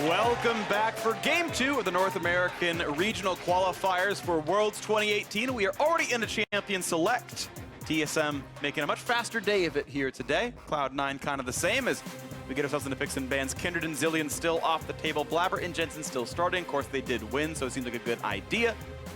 Welcome back for Game 2 of the North American Regional Qualifiers for Worlds 2018. We are already in the Champion Select. TSM making a much faster day of it here today. Cloud9 kind of the same as we get ourselves into picks and bans. Kindred and Zillion still off the table. Blaber and Jensen still starting. Of course, they did win, so it seems like a good idea.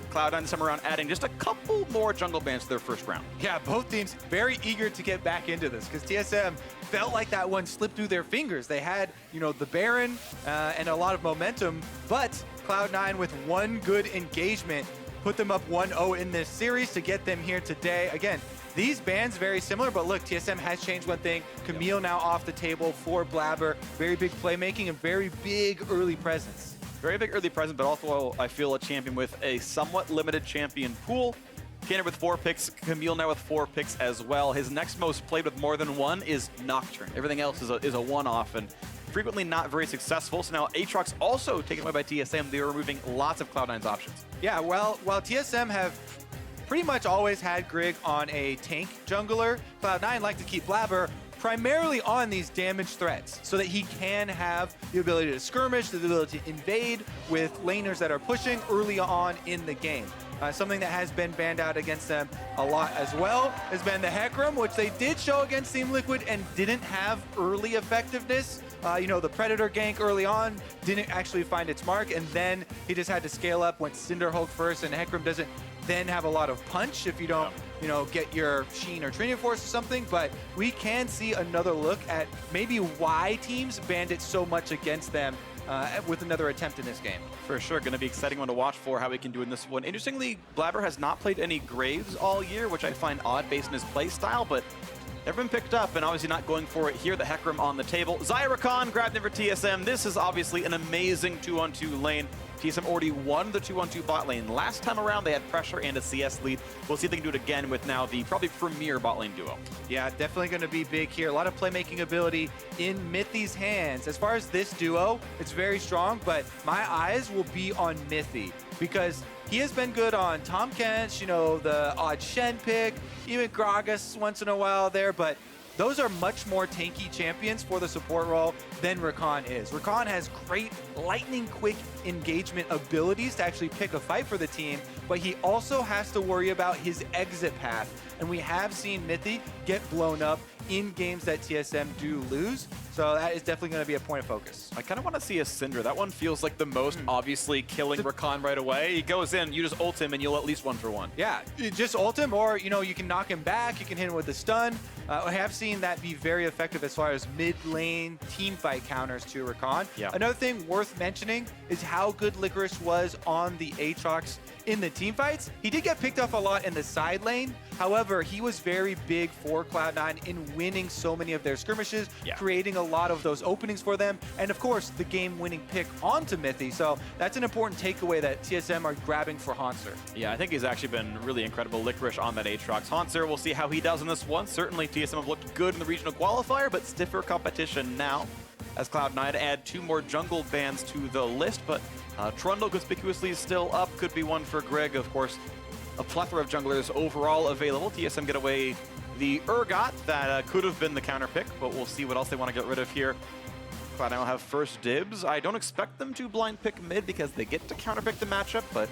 Cloud9 this time around adding just a couple more jungle bans to their first round. Yeah, both teams very eager to get back into this because TSM felt like that one slipped through their fingers. They had, the Baron and a lot of momentum, but Cloud9 with one good engagement put them up 1-0 in this series to get them here today. Again, these bans very similar, but look, TSM has changed one thing. Camille now off the table for Blaber. Very big playmaking and very big early presence. Very big early presence, but also I feel a champion with a somewhat limited champion pool. Kindred with 4 picks, Camille now with 4 picks as well. His next most played with more than one is Nocturne. Everything else is a one-off and frequently not very successful. So now Aatrox also taken away by TSM. They are removing lots of Cloud9's options. Yeah, well, while TSM have pretty much always had Grig on a tank jungler, Cloud9 like to keep Blaber primarily on these damage threats so that he can have the ability to skirmish, the ability to invade with laners that are pushing early on in the game. Something that has been banned out against them a lot as well has been the Hecarim, which they did show against Team Liquid and didn't have early effectiveness. The Predator gank early on didn't actually find its mark, and then he just had to scale up, went Cinderhulk first, and Hecarim doesn't then have a lot of punch if you don't, get your Sheen or Training Force or something. But we can see another look at maybe why teams banned it so much against them with another attempt in this game. For sure, going to be exciting one to watch for how he can do in this one. Interestingly, Blaber has not played any Graves all year, which I find odd based on his play style, but never been picked up, and obviously not going for it here. The Hecarim on the table. Xayah Rakan grabbed him for TSM. This is obviously an amazing 2-on-2 lane. TSM already won the 2-on-2 bot lane. Last time around, they had pressure and a CS lead. We'll see if they can do it again with now the probably premier bot lane duo. Yeah, definitely going to be big here. A lot of playmaking ability in Mithy's hands. As far as this duo, it's very strong, but my eyes will be on Mithy because he has been good on Tom Kench, the odd Shen pick, even Gragas once in a while there, but those are much more tanky champions for the support role than Rakan is. Rakan has great lightning quick engagement abilities to actually pick a fight for the team, but he also has to worry about his exit path. And we have seen Mithy get blown up in games that TSM do lose. So that is definitely going to be a point of focus. I kind of want to see a Syndra. That one feels like the most obviously killing Rakan right away. He goes in, you just ult him, and you'll at least 1-for-1. Yeah, you just ult him, or you can knock him back. You can hit him with the stun. I have seen that be very effective as far as mid-lane team fight counters to Rakan. Yeah. Another thing worth mentioning is how good Licorice was on the Aatrox in the team fights. He did get picked off a lot in the side lane. However, he was very big for Cloud9 in winning so many of their skirmishes, creating a lot of those openings for them, and of course, the game-winning pick onto Mithy. So that's an important takeaway that TSM are grabbing for Hauntzer. Yeah, I think he's actually been really incredible. Licorice on that Aatrox. Hauntzer, we'll see how he does in this one. Certainly, TSM have looked good in the regional qualifier, but stiffer competition now as Cloud9 add 2 more jungle bans to the list, but Trundle conspicuously still up. Could be one for Grig, of course. A plethora of junglers overall available. TSM get away the Urgot that could have been the counter pick, but we'll see what else they want to get rid of here. Cloud9 will have first dibs. I don't expect them to blind pick mid because they get to counter pick the matchup, but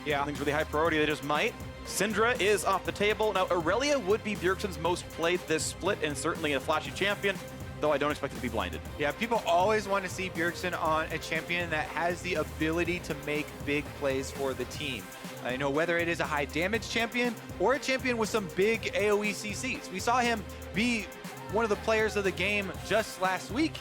yeah, something's really high priority. They just might. Syndra is off the table. Now, Aurelia would be Bjergsen's most played this split and certainly a flashy champion, though I don't expect it to be blinded. Yeah, people always want to see Bjergsen on a champion that has the ability to make big plays for the team. Whether it is a high damage champion or a champion with some big AoE CCs. We saw him be one of the players of the game just last week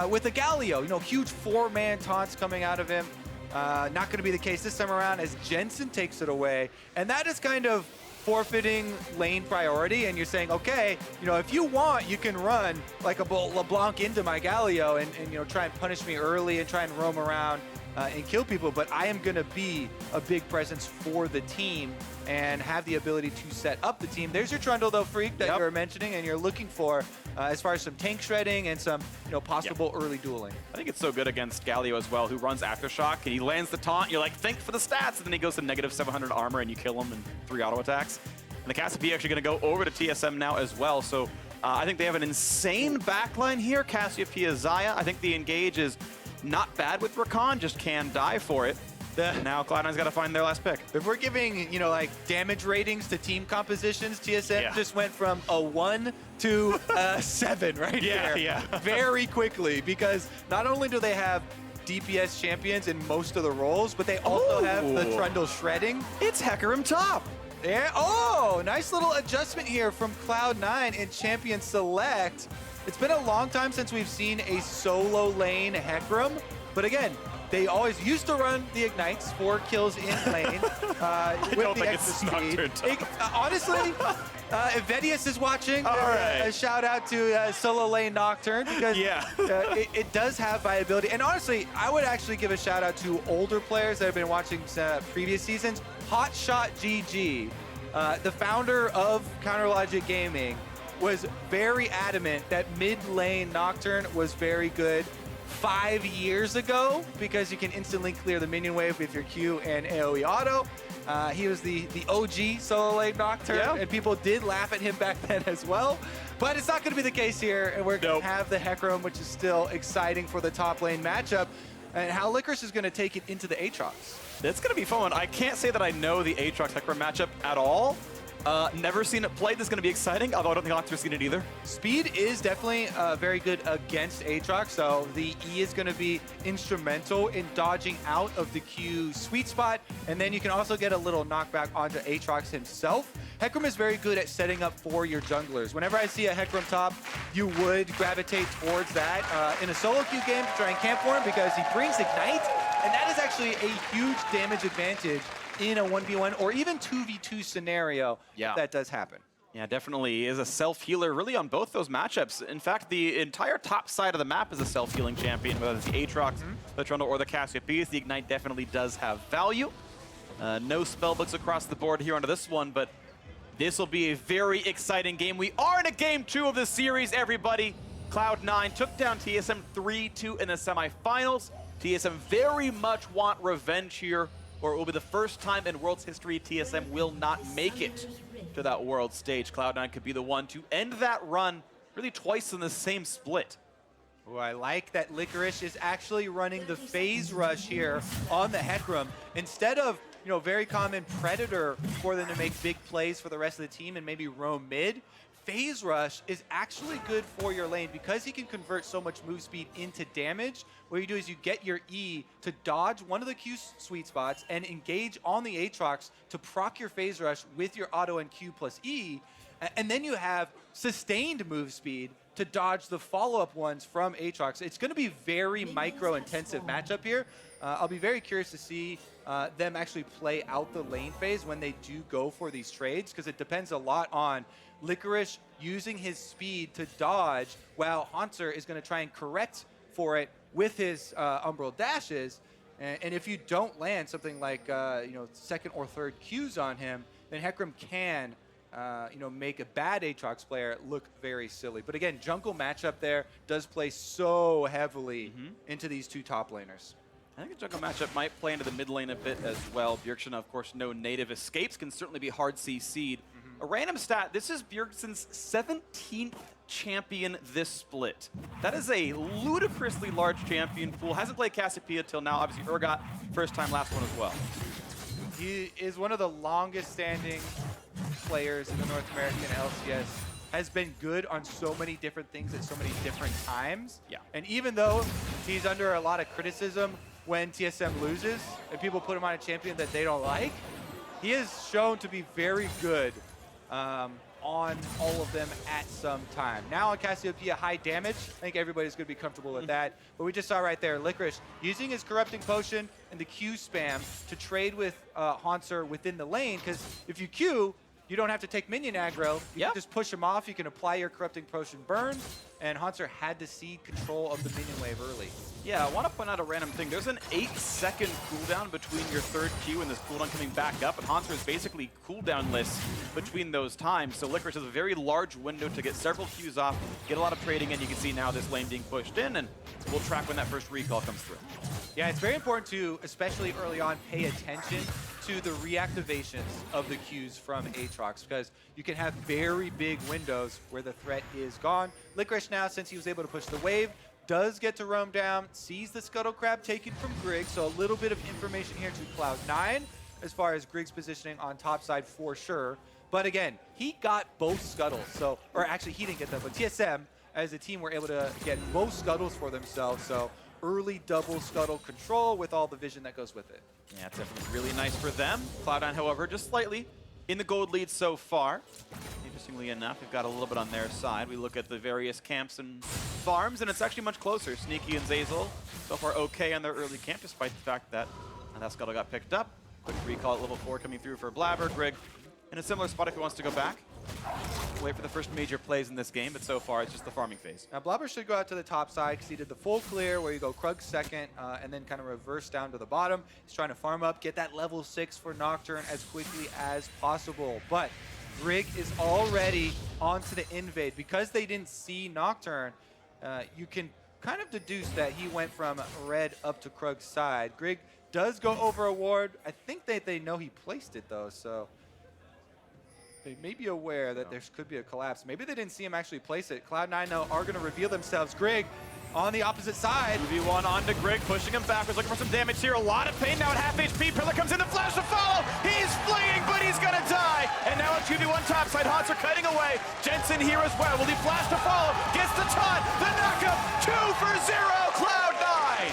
with a Galio. Huge 4-man taunts coming out of him. Not going to be the case this time around as Jensen takes it away. And that is kind of forfeiting lane priority, and you're saying, okay, if you want, you can run like a LeBlanc into my Galio and try and punish me early and try and roam around and kill people, but I am going to be a big presence for the team and have the ability to set up the team. There's your Trundle, though, Freak, that you're mentioning and you're looking for as far as some tank shredding and some possible early dueling. I think it's so good against Galio as well, who runs Aftershock, and he lands the taunt. You're like, think for the stats, and then he goes to negative 700 armor, and you kill him in 3 auto attacks. And the Cassiopeia actually going to go over to TSM now as well, so I think they have an insane backline here. Cassiopeia, Xayah. I think the engage is not bad with Rakan, just can die for it. Now Cloud9's got to find their last pick. If we're giving, like damage ratings to team compositions, TSM just went from a 1 to a 7 right there. Yeah. Very quickly, because not only do they have DPS champions in most of the roles, but they also have the Trundle shredding. It's Hecarim top. Yeah. Oh, nice little adjustment here from Cloud9 in Champion Select. It's been a long time since we've seen a solo lane Hecarim, but again, they always used to run the Ignites, 4 kills in lane with the extra speed. Honestly, if Vedius is watching, a shout out to solo lane Nocturne, because it does have viability. And honestly, I would actually give a shout out to older players that have been watching previous seasons. Hotshot GG, the founder of Counterlogic Gaming, was very adamant that mid lane Nocturne was very good 5 years ago, because you can instantly clear the minion wave with your Q and AoE auto. He was the OG solo lane Nocturne, and people did laugh at him back then as well. But it's not going to be the case here, and we're going to have the Hecarim, which is still exciting for the top lane matchup, and how Licorice is going to take it into the Aatrox. It's going to be fun. I can't say that I know the Aatrox Hecarim matchup at all. Never seen it played. This is going to be exciting, although I don't think Hauntzer's seen it either. Speed is definitely very good against Aatrox, so the E is going to be instrumental in dodging out of the Q sweet spot, and then you can also get a little knockback onto Aatrox himself. Hecarim is very good at setting up for your junglers. Whenever I see a Hecarim top, you would gravitate towards that in a solo queue game to try and camp for him, because he brings Ignite, and that is actually a huge damage advantage in a 1v1 or even 2v2 scenario. That does happen. Yeah, definitely is a self-healer really on both those matchups. In fact, the entire top side of the map is a self-healing champion, whether it's the Aatrox, the Trundle, or the Cassiopeia. The Ignite definitely does have value. No spellbooks across the board here onto this one, but this will be a very exciting game. We are in a game 2 of the series, everybody. Cloud9 took down TSM 3-2 in the semifinals. TSM very much want revenge here, or it will be the first time in World's history TSM will not make it to that world stage. Cloud9 could be the one to end that run really twice in the same split. Oh, I like that Licorice is actually running the phase rush here on the Hecarim. Instead of, very common Predator for them to make big plays for the rest of the team and maybe roam mid, phase rush is actually good for your lane because he can convert so much move speed into damage. What you do is you get your E to dodge one of the Q sweet spots and engage on the Aatrox to proc your phase rush with your auto and Q plus E, and then you have sustained move speed to dodge the follow-up ones from Aatrox. It's going to be very micro-intensive matchup here. I'll be very curious to see them actually play out the lane phase when they do go for these trades, because it depends a lot on Licorice using his speed to dodge, while Hauntzer is going to try and correct for it with his Umbral dashes. And if you don't land something like second or third Qs on him, then Hecarim can make a bad Aatrox player look very silly. But again, jungle matchup there does play so heavily into these two top laners. I think the jungle matchup might play into the mid lane a bit as well. Bjergsen, of course, no native escapes, can certainly be hard CC'd. A random stat, this is Bjergsen's 17th champion this split. That is a ludicrously large champion pool. Hasn't played Cassiopeia till now. Obviously, Urgot, first time, last one as well. He is one of the longest standing players in the North American LCS. Has been good on so many different things at so many different times. Yeah. And even though he's under a lot of criticism when TSM loses and people put him on a champion that they don't like, he is shown to be very good on all of them at some time. Now on Cassiopeia, high damage. I think everybody's going to be comfortable with that. But we just saw right there, Licorice using his Corrupting Potion and the Q spam to trade with Hauntzer within the lane, because if you Q, you don't have to take minion aggro. You can just push him off. You can apply your Corrupting Potion burn. And Hauntzer had to cede control of the minion wave early. Yeah, I want to point out a random thing. There's an 8-second cooldown between your third Q and this cooldown coming back up. And Hauntzer is basically cooldownless between those times. So Licorice has a very large window to get several Qs off, get a lot of trading in. You can see now this lane being pushed in, and we'll track when that first recall comes through. Yeah, it's very important to, especially early on, pay attention to the reactivations of the Qs from Aatrox, because you can have very big windows where the threat is gone. Licorice now, since he was able to push the wave, does get to roam down, sees the Scuttle Crab taken from Grig, so a little bit of information here to Cloud9 as far as Grig's positioning on top side for sure. But again, he got both Scuttles, so, or actually he didn't get them, but TSM as a team were able to get both Scuttles for themselves, so early double Scuttle control with all the vision that goes with it. Yeah, it's definitely really nice for them. Cloud9, however, just slightly in the gold lead so far. Interestingly enough, we've got a little bit on their side. We look at the various camps and farms, and it's actually much closer. Sneaky and Zeyzal so far okay on their early camp, despite the fact that that Scuttle got picked up. Quick recall at level 4 coming through for Blaber. Grig in a similar spot if he wants to go back. Wait for the first major plays in this game, but so far it's just the farming phase. Now Blaber should go out to the top side because he did the full clear where you go Krug second and then kind of reverse down to the bottom. He's trying to farm up, get that level 6 for Nocturne as quickly as possible. But Grig is already onto the invade. Because they didn't see Nocturne, you can kind of deduce that he went from red up to Krug's side. Grig does go over a ward. I think they know he placed it though, so they may be aware that there could be a collapse. Maybe they didn't see him actually place it. Cloud9 now are going to reveal themselves. Grig on the opposite side. 2v1 onto Grig, pushing him backwards, looking for some damage here. A lot of pain now at half HP. Pillar comes in, the flash to follow. He's fleeing, but he's going to die. And now a 2v1 topside. Hauntzer cutting away. Jensen here as well. Will he flash to follow? Gets the taunt. The knockup. 2 for 0. Cloud9.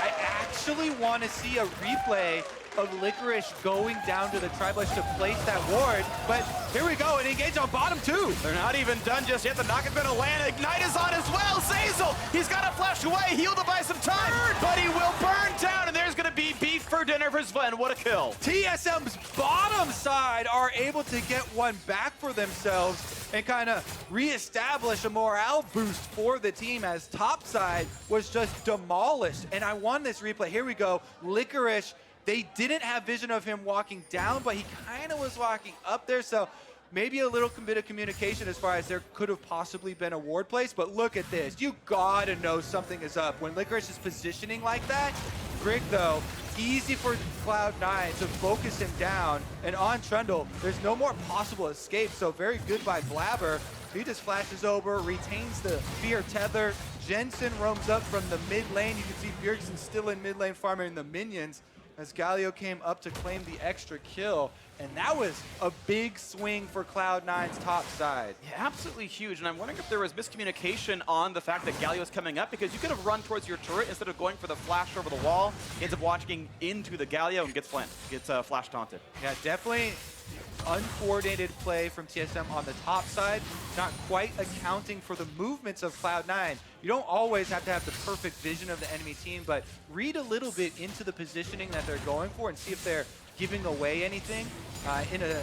I actually want to see a replay of Licorice going down to the Tribush to place that ward, but here we go, and engage on bottom too. They're not even done just yet. The knockup's gonna land. Ignite is on as well. Zeyzal, he's got to flash away. He'll buy some time, but he will burn down, and there's gonna be beef for dinner for Zven. What a kill. TSM's bottom side are able to get one back for themselves and kind of reestablish a morale boost for the team as top side was just demolished. And I won this replay. Here we go. Licorice, they didn't have vision of him walking down, but he kind of was walking up there, so maybe a little bit of communication as far as there could have possibly been a ward place, but look at this. You gotta know something is up. When Licorice is positioning like that, Grig though, easy for Cloud9 to focus him down, and on Trundle, there's no more possible escape, so very good by Blaber. He just flashes over, retains the fear tether. Jensen roams up from the mid lane. You can see Bjergsen still in mid lane farming the minions as Galio came up to claim the extra kill. And that was a big swing for Cloud9's top side. Yeah, absolutely huge. And I'm wondering if there was miscommunication on the fact that Galio is coming up, because you could have run towards your turret instead of going for the flash over the wall. He ends up watching into the Galio and gets flash taunted. Yeah, definitely uncoordinated play from TSM on the top side, not quite accounting for the movements of Cloud9. You don't always have to have the perfect vision of the enemy team, but read a little bit into the positioning that they're going for and see if they're giving away anything in a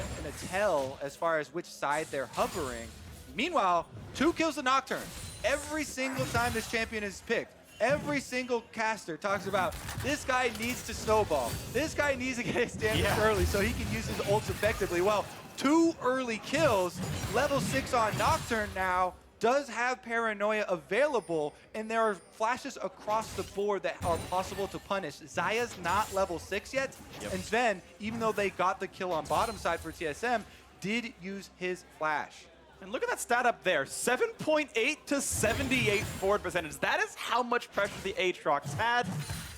tell as far as which side they're hovering. Meanwhile, 2 kills to Nocturne. Every single time this champion is picked, every single caster talks about this guy needs to snowball. This guy needs to get his damage early so he can use his ults effectively. Well, 2 early kills, level 6 on Nocturne now, does have Paranoia available, and there are flashes across the board that are possible to punish. Xayah's not level 6 yet, and Zven, even though they got the kill on bottom side for TSM, did use his flash. And look at that stat up there, 7.8 to 78 forward percentage. That is how much pressure the Aatrox had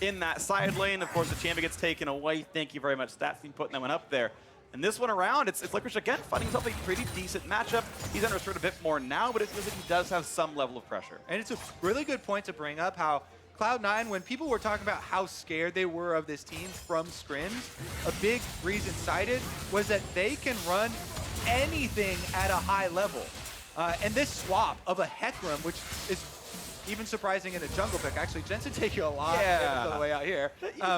in that side lane. Of course, the champion gets taken away. Thank you very much, Stats team, putting that one up there. And this one around, it's Licorice again, finding himself a pretty decent matchup. He's understood a bit more now, but it feels like he does have some level of pressure. And it's a really good point to bring up how Cloud9, when people were talking about how scared they were of this team from scrims, a big reason cited was that they can run anything at a high level. And this swap of a Hecarim, which is even surprising in a jungle pick. Actually, Jensen take you a lot on the way out here.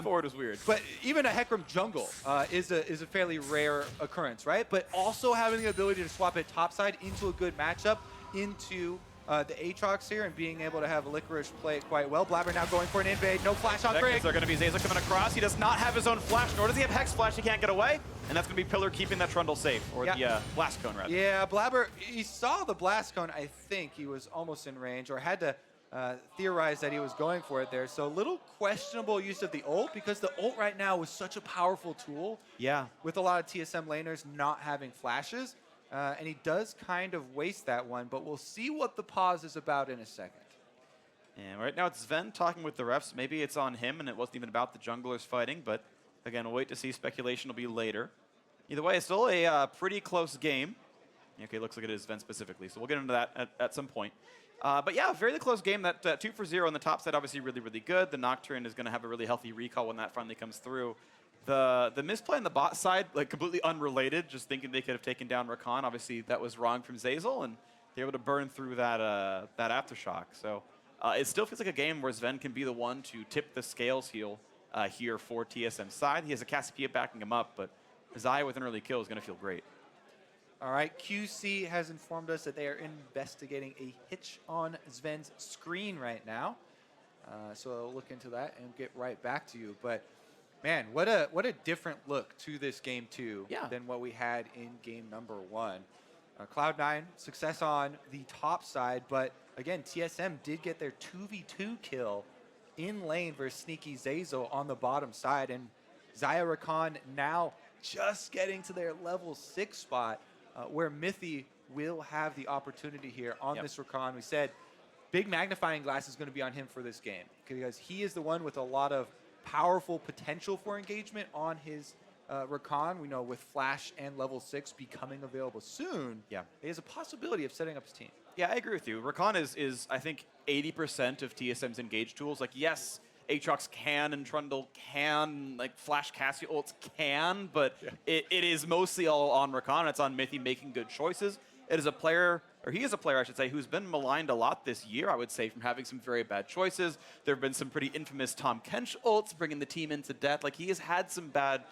Forward is weird. But even a Hecarim jungle is a fairly rare occurrence, right? But also having the ability to swap it topside into a good matchup into the Aatrox here and being able to have Licorice play it quite well. Blaber now going for an invade. No flash on Grig. They're going to be Zeyzal coming across. He does not have his own flash, nor does he have Hex Flash. He can't get away. And that's going to be Pillar keeping that Trundle safe, or the Blast Cone, rather. Yeah, Blaber, he saw the Blast Cone. I think he was almost in range, or had to theorize that he was going for it there. So a little questionable use of the ult, because the ult right now was such a powerful tool. Yeah. With a lot of TSM laners not having flashes. And he does kind of waste that one, but we'll see what the pause is about in a second. And right now it's Zven talking with the refs. Maybe it's on him and it wasn't even about the junglers fighting, but again, we'll wait to see. Speculation will be later. Either way, it's still a pretty close game. Okay, looks like it is Zven specifically, so we'll get into that at some point. But yeah, very close game. That 2-for-0 on the top side, obviously really, really good. The Nocturne is going to have a really healthy recall when that finally comes through. The misplay on the bot side, like completely unrelated, just thinking they could have taken down Rakan. Obviously, that was wrong from Zeyzal, and they're able to burn through that aftershock. So it still feels like a game where Zven can be the one to tip the scales here for TSM's side. He has a Cassiopeia backing him up, but Xayah with an early kill is going to feel great. All right, QC has informed us that they are investigating a hitch on Zven's screen right now. So I'll look into that and get right back to you. But man, what a different look to this game 2 than what we had in game number 1. Cloud9 success on the top side, but again, TSM did get their 2v2 kill in lane versus Sneaky Zeyzal on the bottom side, and Xayah Rakan now just getting to their level 6 spot. Where Mithy will have the opportunity here on this Rakan. We said big magnifying glass is going to be on him for this game because he is the one with a lot of powerful potential for engagement on his Rakan. We know with Flash and level 6 becoming available soon, he has a possibility of setting up his team. Yeah, I agree with you. Rakan is I think, 80% of TSM's engage tools. Like, yes, Aatrox can and Trundle can, like Flash Cassio ults can, but it is mostly all on Rakan. It's on Mithy making good choices. It is a player, or he is a player, I should say, who's been maligned a lot this year, I would say, from having some very bad choices. There have been some pretty infamous Tom Kench ults, bringing the team into death. Like, he has had some bad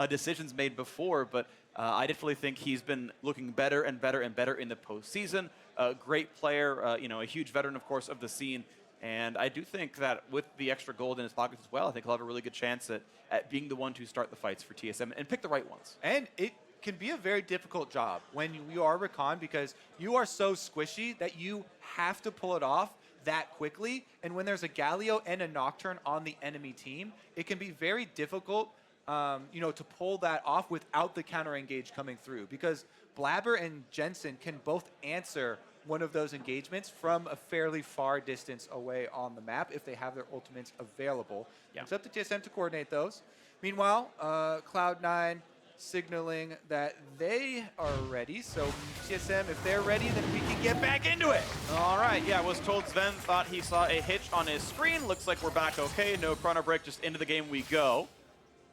decisions made before, but I definitely think he's been looking better and better and better in the postseason. A great player, a huge veteran, of course, of the scene. And I do think that with the extra gold in his pockets as well, I think he'll have a really good chance at being the one to start the fights for TSM and pick the right ones. And it can be a very difficult job when you are Rakan because you are so squishy that you have to pull it off that quickly. And when there's a Galio and a Nocturne on the enemy team, it can be very difficult to pull that off without the counter engage coming through because Blaber and Jensen can both answer one of those engagements from a fairly far distance away on the map if they have their ultimates available. It's up to TSM to coordinate those. Meanwhile, Cloud9 signaling that they are ready. So TSM, if they're ready, then we can get back into it. All right, I was told Zven thought he saw a hitch on his screen. Looks like we're back okay. No chrono break, just into the game we go.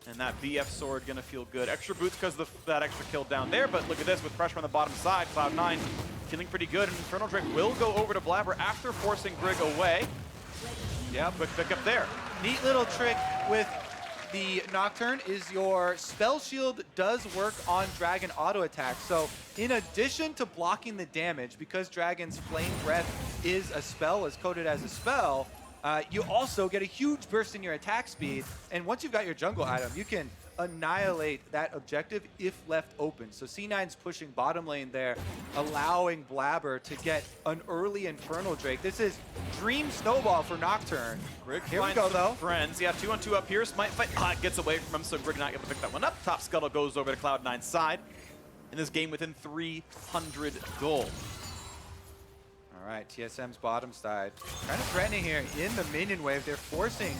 And that BF sword gonna feel good. Extra boots because of that extra kill down there, but look at this with pressure on the bottom side. Cloud9 feeling pretty good, and Infernal Drake will go over to Blaber after forcing Grig away. Yeah, quick pick up there. Neat little trick with the Nocturne is your Spell Shield does work on Dragon auto attack. So in addition to blocking the damage, because Dragon's Flame Breath is a spell, is coded as a spell, you also get a huge burst in your attack speed. And once you've got your jungle item, you can annihilate that objective if left open. So C9's pushing bottom lane there, allowing Blaber to get an early Infernal Drake. This is dream snowball for Nocturne. Grig here we go though. Friends, 2-on-2 up here. Smite fight gets away from him, so Grig not able to pick that one up. Top Scuttle goes over to Cloud9's side. In this game within 300 gold. All right, TSM's bottom side. Kind of threatening here in the minion wave. They're forcing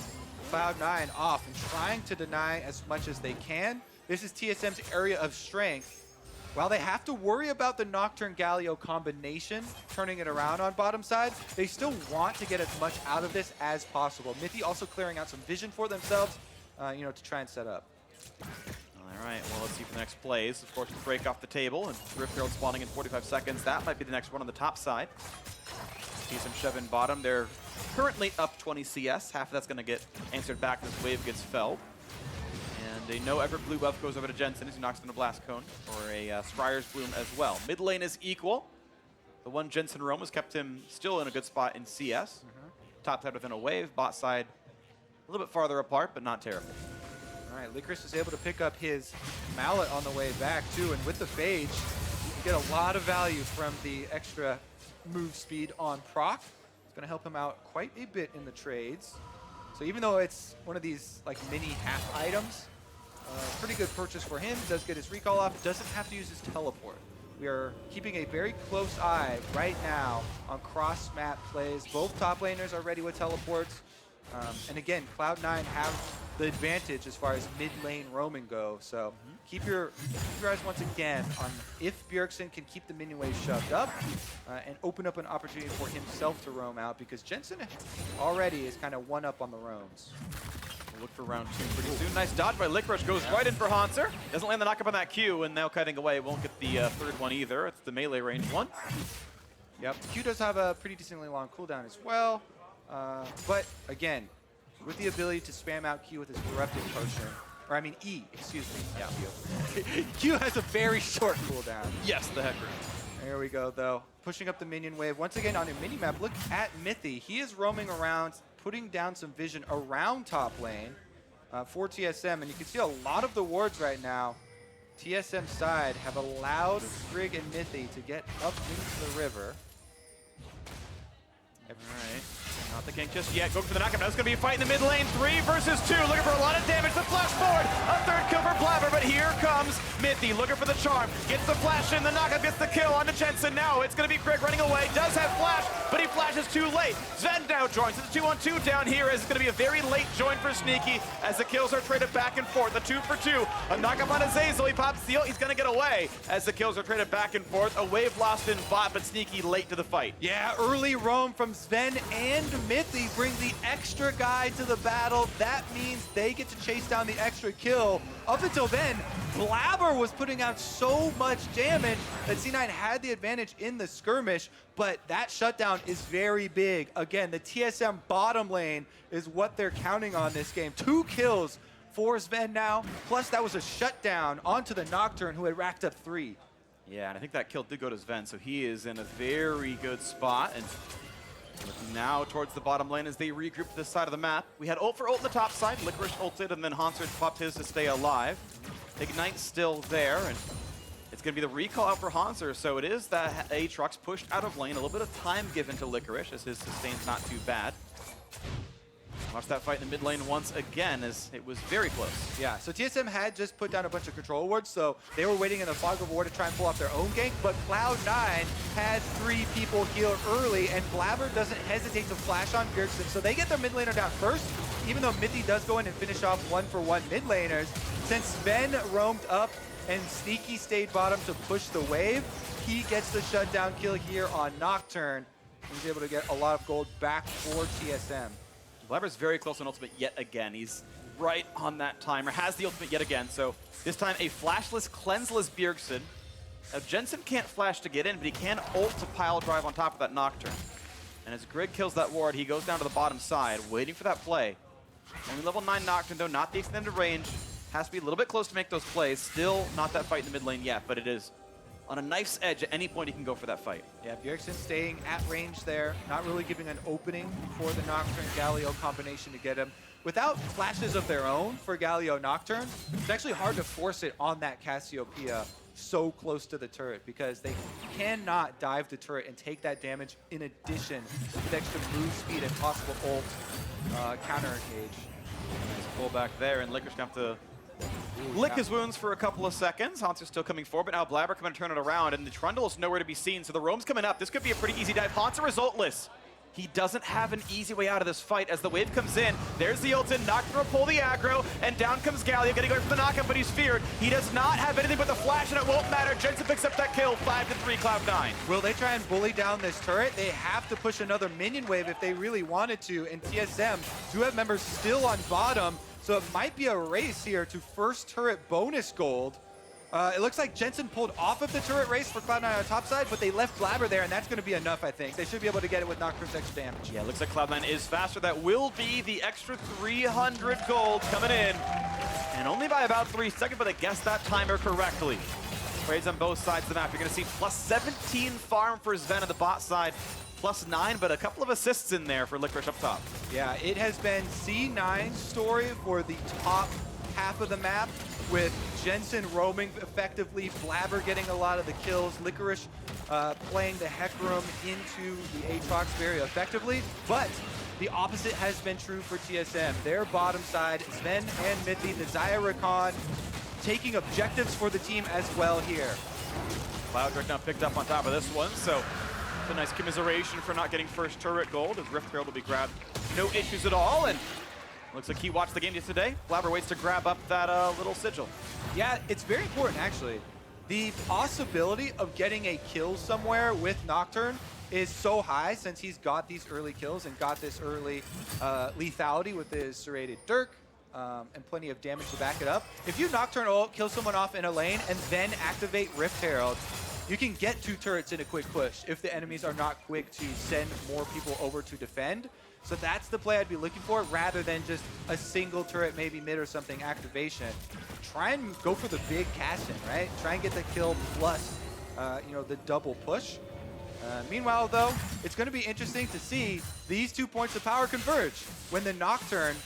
Cloud9 off and trying to deny as much as they can. This is TSM's area of strength. While they have to worry about the Nocturne Galio combination, turning it around on bottom side, they still want to get as much out of this as possible. Mithy also clearing out some vision for themselves, to try and set up. All right, well, let's see for the next plays. Of course, break off the table, and Rift Herald spawning in 45 seconds. That might be the next one on the top side. See some shove in bottom. They're currently up 20 CS. Half of that's going to get answered back as wave gets felled. And a no ever blue buff goes over to Jensen as he knocks in a blast cone, or a Scryer's Bloom as well. Mid lane is equal. The one Jensen roam has kept him still in a good spot in CS. Top side within a wave. Bot side a little bit farther apart, but not terrible. All right, Licorice is able to pick up his mallet on the way back too, and with the Phage, you get a lot of value from the extra move speed on proc. It's going to help him out quite a bit in the trades. So even though it's one of these like mini half items, pretty good purchase for him. Does get his recall off. Doesn't have to use his teleport, We are keeping a very close eye right now on cross-map plays. Both top laners are ready with teleports. And again, Cloud9 have the advantage as far as mid-lane roaming go. So keep your eyes once again on if Bjergsen can keep the minion wave shoved up and open up an opportunity for himself to roam out, because Jensen already is kind of one up on the roams. We'll look for round 2 pretty soon. Nice dodge by Licorice, goes right in for Hauntzer. Doesn't land the knock up on that Q, and now cutting away. Won't get the third one either. It's the melee range one. Yep, Q does have a pretty decently long cooldown as well. But again, with the ability to spam out Q with his Corrupted Potion, or I mean E, excuse me, yeah. Q. Q has a very short cooldown. Yes, the Hecarim. There we go, though. Pushing up the minion wave. Once again, on a mini-map, look at Mithy. He is roaming around, putting down some vision around top lane for TSM, and you can see a lot of the wards right now. TSM side have allowed Grig and Mithy to get up into the river. Alright, not the gank just yet. Going for the knockup. Now it's going to be a fight in the mid lane. 3 versus 2. Looking for a lot of damage. The flash forward. A third kill for Blaber, but here comes Mithy looking for the charm. Gets the flash in. The knockup gets the kill onto Jensen. Now it's going to be Grig running away. Does have flash, but he flashes too late. Zven now joins. It's a 2-on-2 down here, as it's going to be a very late join for Sneaky as the kills are traded back and forth. The 2 for 2. A knockup on a Zeyzal. He pops the ult. He's going to get away as the kills are traded back and forth. A wave lost in bot, but Sneaky late to the fight. Yeah, early roam from Zven and Mithy bring the extra guy to the battle. That means they get to chase down the extra kill. Up until then, Blaber was putting out so much damage that C9 had the advantage in the skirmish, but that shutdown is very big. Again, the TSM bottom lane is what they're counting on this game. 2 kills for Zven now, plus that was a shutdown onto the Nocturne, who had racked up 3. Yeah, and I think that kill did go to Zven, so he is in a very good spot. And looking now towards the bottom lane as they regroup to this side of the map. We had ult for ult on the top side. Licorice ulted, and then Hauntzer popped his to stay alive. Ignite's still there, and it's going to be the recall out for Hauntzer. So it is that Aatrox pushed out of lane. A little bit of time given to Licorice, as his sustain's not too bad. Watch that fight in the mid lane once again, as it was very close. Yeah, so TSM had just put down a bunch of control wards, so they were waiting in the fog of war to try and pull off their own gank, but Cloud9 had 3 people heal early, and Blaber doesn't hesitate to flash on Bjergsen, so they get their mid laner down first, even though Mithy does go in and finish off 1-for-1 mid laners. Since Zven roamed up and Sneaky stayed bottom to push the wave, he gets the shutdown kill here on Nocturne. He's able to get a lot of gold back for TSM. Blaber's very close on ultimate yet again. He's right on that timer, has the ultimate yet again. So this time a flashless, cleanseless Bjergsen. Now Jensen can't flash to get in, but he can ult to pile drive on top of that Nocturne. And as Grig kills that ward, he goes down to the bottom side, waiting for that play. Only level 9 Nocturne though, not the extended range. Has to be a little bit close to make those plays. Still not that fight in the mid lane yet, but it is on a knife's edge. At any point he can go for that fight. Yeah, Bjergsen staying at range there, not really giving an opening for the Nocturne Galio combination to get him. Without flashes of their own for Galio Nocturne, it's actually hard to force it on that Cassiopeia so close to the turret, because they cannot dive the turret and take that damage in addition to the extra move speed and possible ult counter engage. Nice pull back there, and Licorice going to have to lick his wounds for a couple of seconds. Hauntzer still coming forward, but now Blaber coming to turn it around, and the Trundle is nowhere to be seen, so the roam's coming up. This could be a pretty easy dive. Hauntzer resultless. He doesn't have an easy way out of this fight as the wave comes in. There's the ult in, Nocturne will pull the aggro, and down comes Galio, getting away from the knockup, but he's feared. He does not have anything but the flash, and it won't matter. Jensen picks up that kill, 5-3 Cloud9. Will they try and bully down this turret? They have to push another minion wave if they really wanted to, and TSM do have members still on bottom, so it might be a race here to first turret bonus gold. It looks like Jensen pulled off of the turret race for Cloud9 on top side, but they left Blaber there, and that's going to be enough, I think. They should be able to get it with Nocturne's extra damage. Yeah, looks like Cloud9 is faster. That will be the extra 300 gold coming in. And only by about 3 seconds, but I guessed that timer correctly. Trades on both sides of the map. You're going to see plus 17 farm for Zven on the bot side. Plus 9, but a couple of assists in there for Licorice up top. Yeah, it has been C9's story for the top half of the map, with Jensen roaming effectively, Blaber getting a lot of the kills, Licorice playing the Hecarim into the Aatrox very effectively, but the opposite has been true for TSM. Their bottom side, Zven and Mithy, the Xayah Rakan, taking objectives for the team as well here. Cloud9 now picked up on top of this one, so it's a nice commiseration for not getting first turret gold, as Rift Herald will be grabbed. No issues at all, and looks like he watched the game yesterday. Blaber waits to grab up that little sigil. Yeah, it's very important, actually. The possibility of getting a kill somewhere with Nocturne is so high since he's got these early kills and got this early lethality with his serrated Dirk and plenty of damage to back it up. If you Nocturne ult, kill someone off in a lane, and then activate Rift Herald, you can get 2 turrets in a quick push if the enemies are not quick to send more people over to defend. So that's the play I'd be looking for, rather than just a single turret, maybe mid or something, activation. Try and go for the big cast-in, right? Try and get the kill plus, you know, the double push. Meanwhile, though, it's going to be interesting to see these 2 points of power converge. When the Nocturne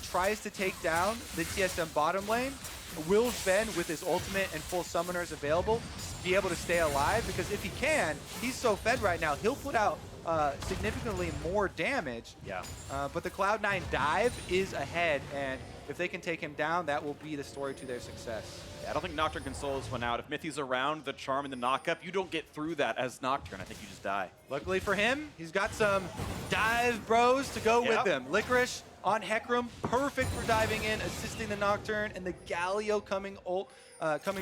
tries to take down the TSM bottom lane, will Zven, with his ultimate and full summoners available, be able to stay alive? Because if he can, he's so fed right now, he'll put out significantly more damage. Yeah. But the Cloud9 dive is ahead, and if they can take him down, that will be the story to their success. Yeah, I don't think Nocturne can solo this one out. If Mithy's around, the charm and the knockup, you don't get through that as Nocturne. I think you just die. Luckily for him, he's got some dive bros to go with him. Licorice on Hecarim, perfect for diving in, assisting the Nocturne, and the Galio coming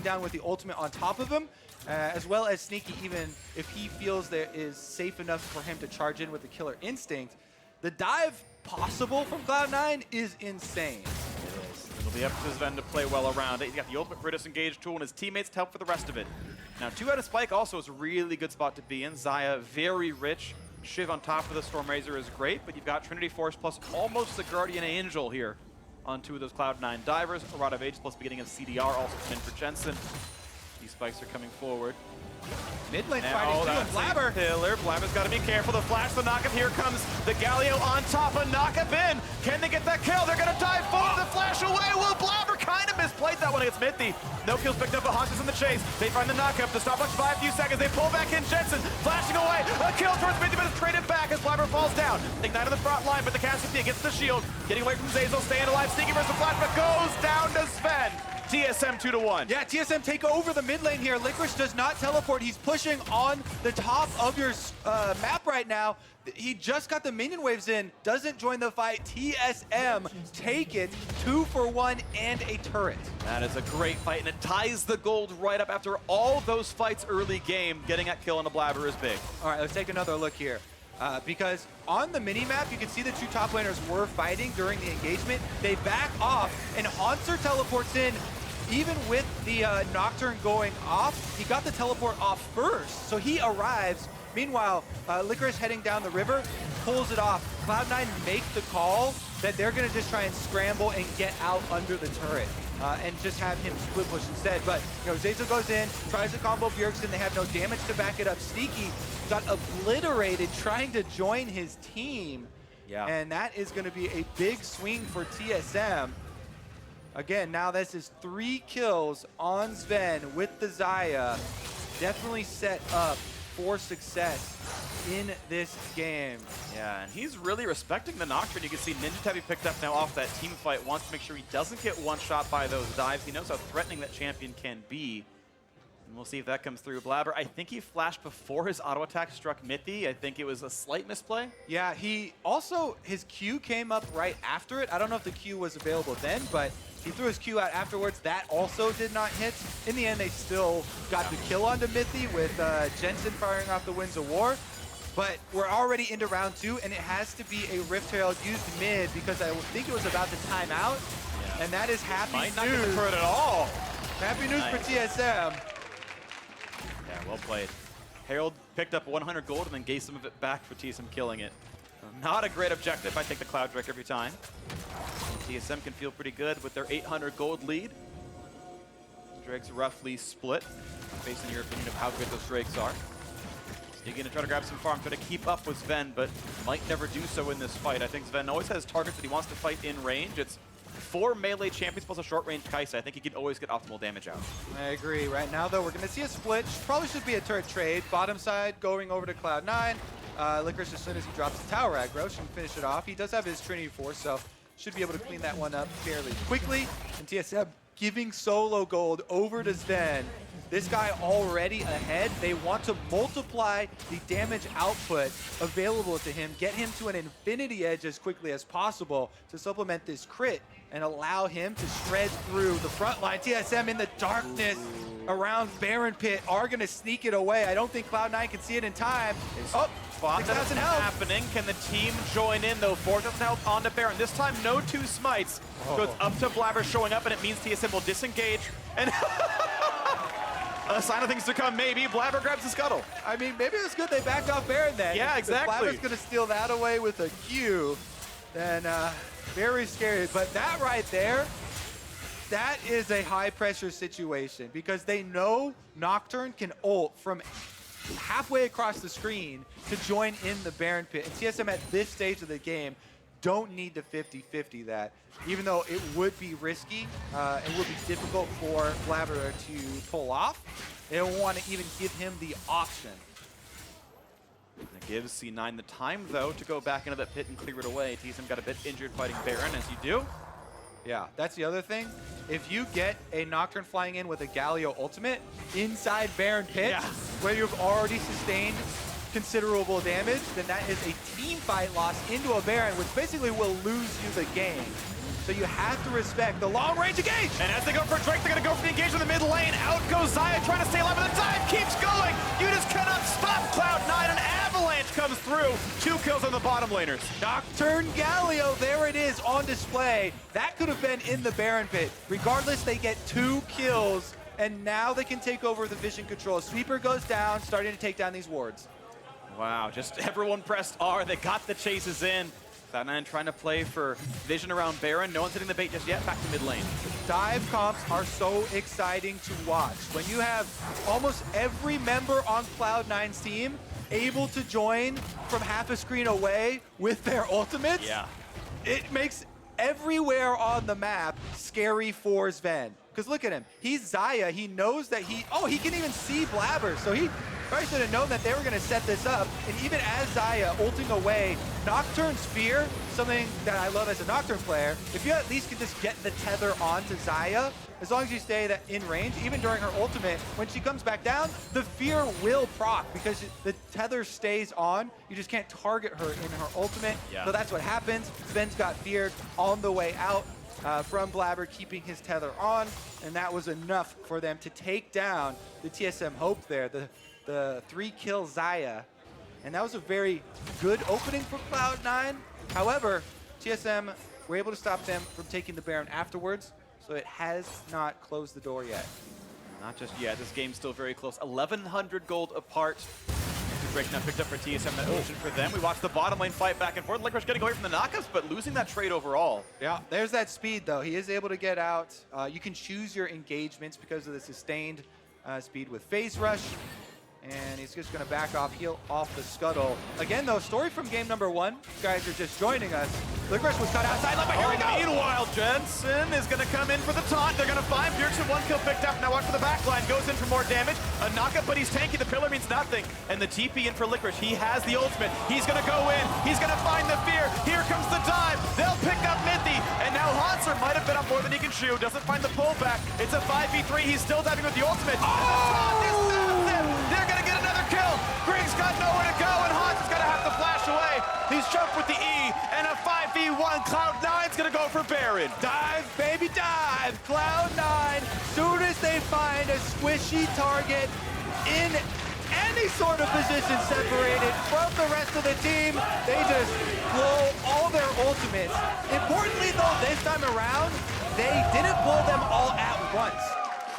down with the ultimate on top of him, as well as Sneaky, even if he feels that is safe enough for him to charge in with the Killer Instinct. The dive possible from Cloud9 is insane. It is. It'll be up to Zven to play well around it. He's got the ultimate for disengage tool and his teammates to help for the rest of it. Now, 2 out of Spike also is a really good spot to be in. Xayah, very rich. Shiv on top of the Storm Razor is great, but you've got Trinity Force plus almost the Guardian Angel here on 2 of those Cloud9 divers. A Rod of Ages plus beginning of CDR also come in for Jensen. These spikes are coming forward. Mid lane fighting too, and Blaber. Blaber's got to be careful. The flash, the knockup. Here comes the Galio on top of knockup in. Can they get that kill? They're going to dive forward. The flash away. Will Blaber kind of misplayed that one against Mithy. No kills picked up, but Hauntzer's in the chase. They find the knockup. The stopwatch by a few seconds. They pull back in. Jensen flashing away. A kill towards Mithy, but it's traded back as Blaber falls down. Ignite on the front line, but the Cassiopeia gets the shield. Getting away from Zeyzal, staying alive. Sneaky versus the flash, but goes down to Zven. TSM 2-1. Yeah, TSM take over the mid lane here. Licorice does not teleport. He's pushing on the top of your map right now. He just got the minion waves in, doesn't join the fight. TSM take it, 2 for 1 and a turret. That is a great fight, and it ties the gold right up after all those fights early game. Getting that kill on the Blaber is big. All right, let's take another look here. Because on the mini-map, you can see the 2 top laners were fighting during the engagement. They back off, and Hauntzer teleports in. Even with the Nocturne going off, he got the teleport off first, so he arrives. Meanwhile, Licorice heading down the river, pulls it off. Cloud9 make the call that they're going to just try and scramble and get out under the turret. And just have him split push instead. But, you know, Zeyzal goes in, tries to combo Bjergsen. They have no damage to back it up. Sneaky got obliterated trying to join his team. Yeah. And that is going to be a big swing for TSM. Again, now this is 3 kills on Zven with the Xayah. Definitely set up for success in this game. Yeah, and he's really respecting the Nocturne. You can see Ninja Tabby picked up now off that team fight. Wants to make sure he doesn't get one-shot by those dives. He knows how threatening that champion can be. And we'll see if that comes through. Blaber, I think he flashed before his auto attack struck Mithy. I think it was a slight misplay. Yeah, he also, his Q came up right after it. I don't know if the Q was available then, but he threw his Q out afterwards. That also did not hit. In the end, they still got the kill onto Mithy with Jensen firing off the Winds of War. But we're already into round 2, and it has to be a Rift Herald used mid because I think it was about the timeout. Yeah. And that is happy news. Might not get the turret at all. Happy news for TSM. Yeah, well played. Herald picked up 100 gold and then gave some of it back for TSM killing it. Not a great objective. I take the Cloud Drake every time. TSM can feel pretty good with their 800 gold lead. Drakes roughly split, based on your opinion of how good those Drakes are. Sneaking to try to grab some farm, try to keep up with Zven, but might never do so in this fight. I think Zven always has targets that he wants to fight in range. It's 4 melee champions plus a short-range Xayah. I think he can always get optimal damage out. I agree. Right now, though, we're going to see a split. Probably should be a turret trade. Bottom side going over to Cloud9. Licorice, as soon as he drops the tower aggro, should finish it off. He does have his Trinity Force, so should be able to clean that one up fairly quickly. And TSM giving solo gold over to Zven. this guy already ahead. They want to multiply the damage output available to him, get him to an infinity edge as quickly as possible to supplement this crit and allow him to shred through the front line. TSM in the darkness around Baron Pit are going to sneak it away. I don't think Cloud9 can see it in time. Oh, Spot doesn't happening. Can the team join in though? 4,000 health onto Baron. This time, no 2 smites. So it's up to Blaber showing up, and it means TSM will disengage. And a sign of things to come, maybe. Blaber grabs the scuttle. I mean, maybe it's good they backed off Baron then. Yeah, exactly. Blaber's going to steal that away with a Q. Then very scary. But that right there, that is a high pressure situation because they know Nocturne can ult from halfway across the screen to join in the Baron Pit. And TSM at this stage of the game don't need to 50-50 that, even though it would be risky, it would be difficult for Blaber to pull off. They don't want to even give him the option. That gives C9 the time, though, to go back into that pit and clear it away. TSM got a bit injured fighting Baron, as you do. Yeah, that's the other thing. If you get a Nocturne flying in with a Galio ultimate inside Baron Pit, where you've already sustained considerable damage, then that is a team fight loss into a Baron, which basically will lose you the game. So you have to respect the long-range engage. And as they go for Drake, they're going to go for the engage in the mid lane. Out goes Xayah, trying to stay alive, but the time keeps going. You just cannot stop Cloud9. An avalanche comes through. 2 kills on the bottom laners. Nocturne Galio, there it is on display. That could have been in the Baron Pit. Regardless, they get 2 kills, and now they can take over the vision control. Sweeper goes down, starting to take down these wards. Wow, just everyone pressed R. They got the chases in. Cloud9 trying to play for vision around Baron. No one's hitting the bait just yet. Back to mid lane. Dive comps are so exciting to watch. When you have almost every member on Cloud9's team able to join from half a screen away with their ultimates, it makes everywhere on the map scary for Zven. Because look at him. He's Xayah. He knows that he can even see Blaber. So he probably should have known that they were going to set this up. And even as Xayah ulting away, Nocturne Sphere, something that I love as a Nocturne player, if you at least can just get the tether onto Xayah, as long as you stay that in range, even during her ultimate, when she comes back down, the fear will proc because the tether stays on. You just can't target her in her ultimate. So that's what happens. Zven's got feared on the way out from Blaber, keeping his tether on, and that was enough for them to take down the TSM Hope there, the 3-kill Xayah. And that was a very good opening for Cloud9. However, TSM were able to stop them from taking the Baron afterwards, so it has not closed the door yet. Not just yet. This game's still very close. 1,100 gold apart. Break now picked up for TSM, that ocean for them. We watched the bottom lane fight back and forth. Licorice getting away from the knockups, but losing that trade overall. Yeah, there's that speed, though. He is able to get out. You can choose your engagements because of the sustained speed with Phase Rush. And he's just going to back off, heal off the scuttle. Again, though, story from game number 1. You guys are just joining us. Licorice was cut outside. But here we go. Meanwhile, Jensen is going to come in for the taunt. They're going to find Bjergsen. 1 kill picked up. Now watch for the backline. Goes in for more damage. A knockup, but he's tanky. The pillar means nothing. And the TP in for Licorice. He has the ultimate. He's going to go in. He's going to find the fear. Here comes the dive. They'll pick up Mithy. And now Hauntzer might have been up more than he can chew. Doesn't find the pullback. It's a 5v3. He's still diving with the ultimate. They're going to get another kill. Grig's got nowhere to go, and Haunt's going to have to flash away. He's jumped with the E, and a 5v1. Cloud9's going to go for Baron. Dive, baby, dive. Cloud9, soon as they find a squishy target in any sort of position separated from the rest of the team, they just blow all their ultimates. Importantly, though, this time around, they didn't blow them all at once.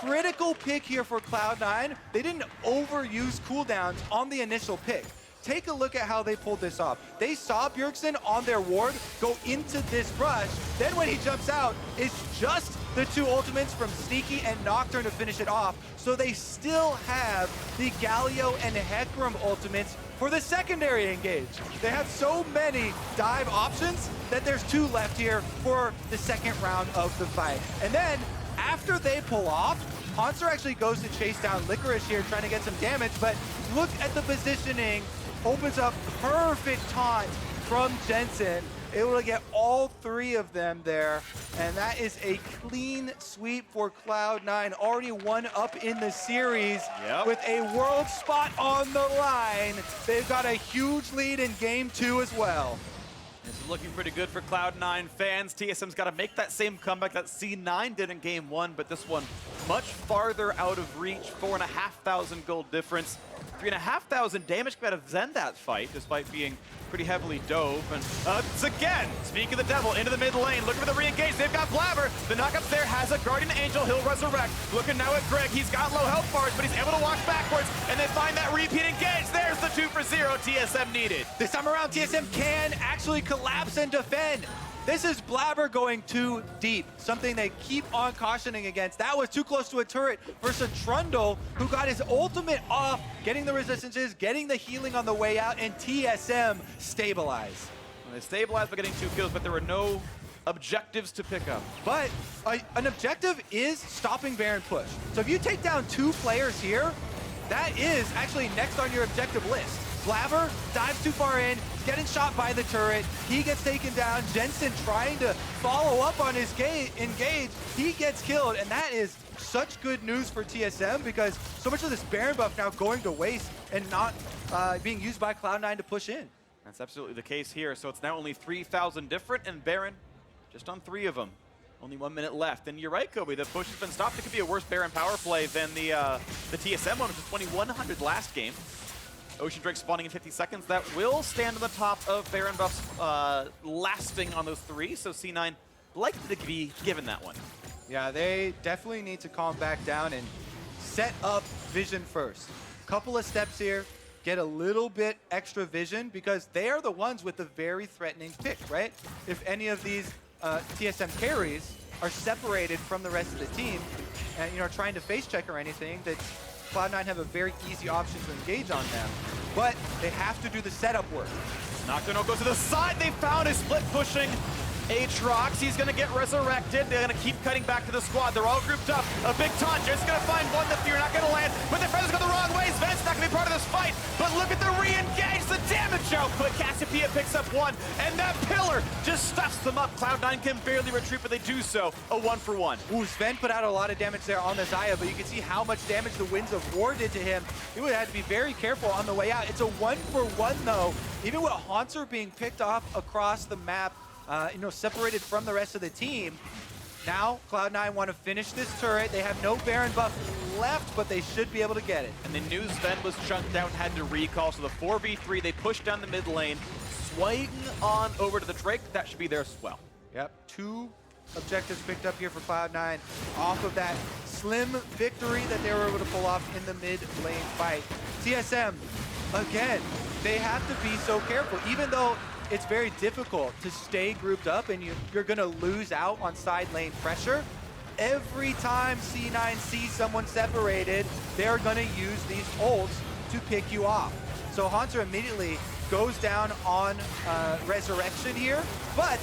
Critical pick here for Cloud9. They didn't overuse cooldowns on the initial pick. Take a look at how they pulled this off. They saw Bjergsen on their ward go into this rush. Then when he jumps out, it's just the 2 ultimates from Sneaky and Nocturne to finish it off. So they still have the Galio and Hecarim ultimates for the secondary engage. They have so many dive options that there's 2 left here for the second round of the fight. And then after they pull off, Hauntzer actually goes to chase down Licorice here, trying to get some damage, but look at the positioning. Opens up perfect taunt from Jensen. able to get all 3 of them there. And that is a clean sweep for Cloud9. Already 1 up in the series with a world spot on the line. They've got a huge lead in game 2 as well. This is looking pretty good for Cloud9 fans. TSM's got to make that same comeback that C9 did in game 1, but this one much farther out of reach. 4,500 gold difference. 3,500 damage out of Zven that fight, despite being pretty heavily dove. And it's again, speak of the devil, into the mid lane, looking for the re-engage. They've got Blaber. The knockup there has a Guardian Angel. He'll resurrect. Looking now at Grig. He's got low health bars, but he's able to walk backwards, and they find that repeat engage. There's the 2 for 0 TSM needed. This time around, TSM can actually collapse and defend. This is Blaber going too deep, something they keep on cautioning against. That was too close to a turret versus Trundle, who got his ultimate off, getting the resistances, getting the healing on the way out, and TSM stabilize. Well, they stabilized by getting 2 kills, but there were no objectives to pick up. But an objective is stopping Baron push. So if you take down 2 players here, that is actually next on your objective list. Blaber dives too far in, getting shot by the turret. He gets taken down. Jensen trying to follow up on his engage. He gets killed, and that is such good news for TSM because so much of this Baron buff now going to waste and not being used by Cloud9 to push in. That's absolutely the case here. So it's now only 3,000 different, and Baron just on 3 of them. Only 1 minute left. And you're right, Kobe, the push has been stopped. It could be a worse Baron power play than the TSM one, which was 2,100 last game. Ocean Drake spawning in 50 seconds. That will stand on the top of Baron buffs lasting on those 3. So C9 likely to be given that one. Yeah, they definitely need to calm back down and set up vision first. Couple of steps here, get a little bit extra vision because they are the ones with the very threatening pick, right? If any of these TSM carries are separated from the rest of the team and trying to face check or anything, that Cloud9 have a very easy option to engage on them, but they have to do the setup work. Nocturne goes to the side. They found a split pushing Aatrox. He's going to get resurrected. They're going to keep cutting back to the squad. They're all grouped up. A big taunt. Just going to find one. The fear not going to land. But the feathers go the wrong way. Zven's not going to be part of this fight. But look at the re-engage. The damage output. Cassiopeia picks up 1. And that pillar just stuffs them up. Cloud9 can barely retreat, but they do so. A 1-for-1. Ooh, Zven put out a lot of damage there on the Xayah, but you can see how much damage the Winds of War did to him. He would have had to be very careful on the way out. It's a 1-for-1 though. Even with Hauntzer being picked off across the map, separated from the rest of the team. Now, Cloud9 want to finish this turret. They have no Baron buff left, but they should be able to get it. And they knew Zven was chunked out, had to recall, so the 4v3, they pushed down the mid lane, swing on over to the Drake. That should be theirs as well. Yep, 2 objectives picked up here for Cloud9 off of that slim victory that they were able to pull off in the mid lane fight. TSM, again, they have to be so careful, even though it's very difficult to stay grouped up and you're going to lose out on side lane pressure. Every time C9 sees someone separated, they're going to use these ults to pick you off. So Hauntzer immediately goes down on Resurrection here, but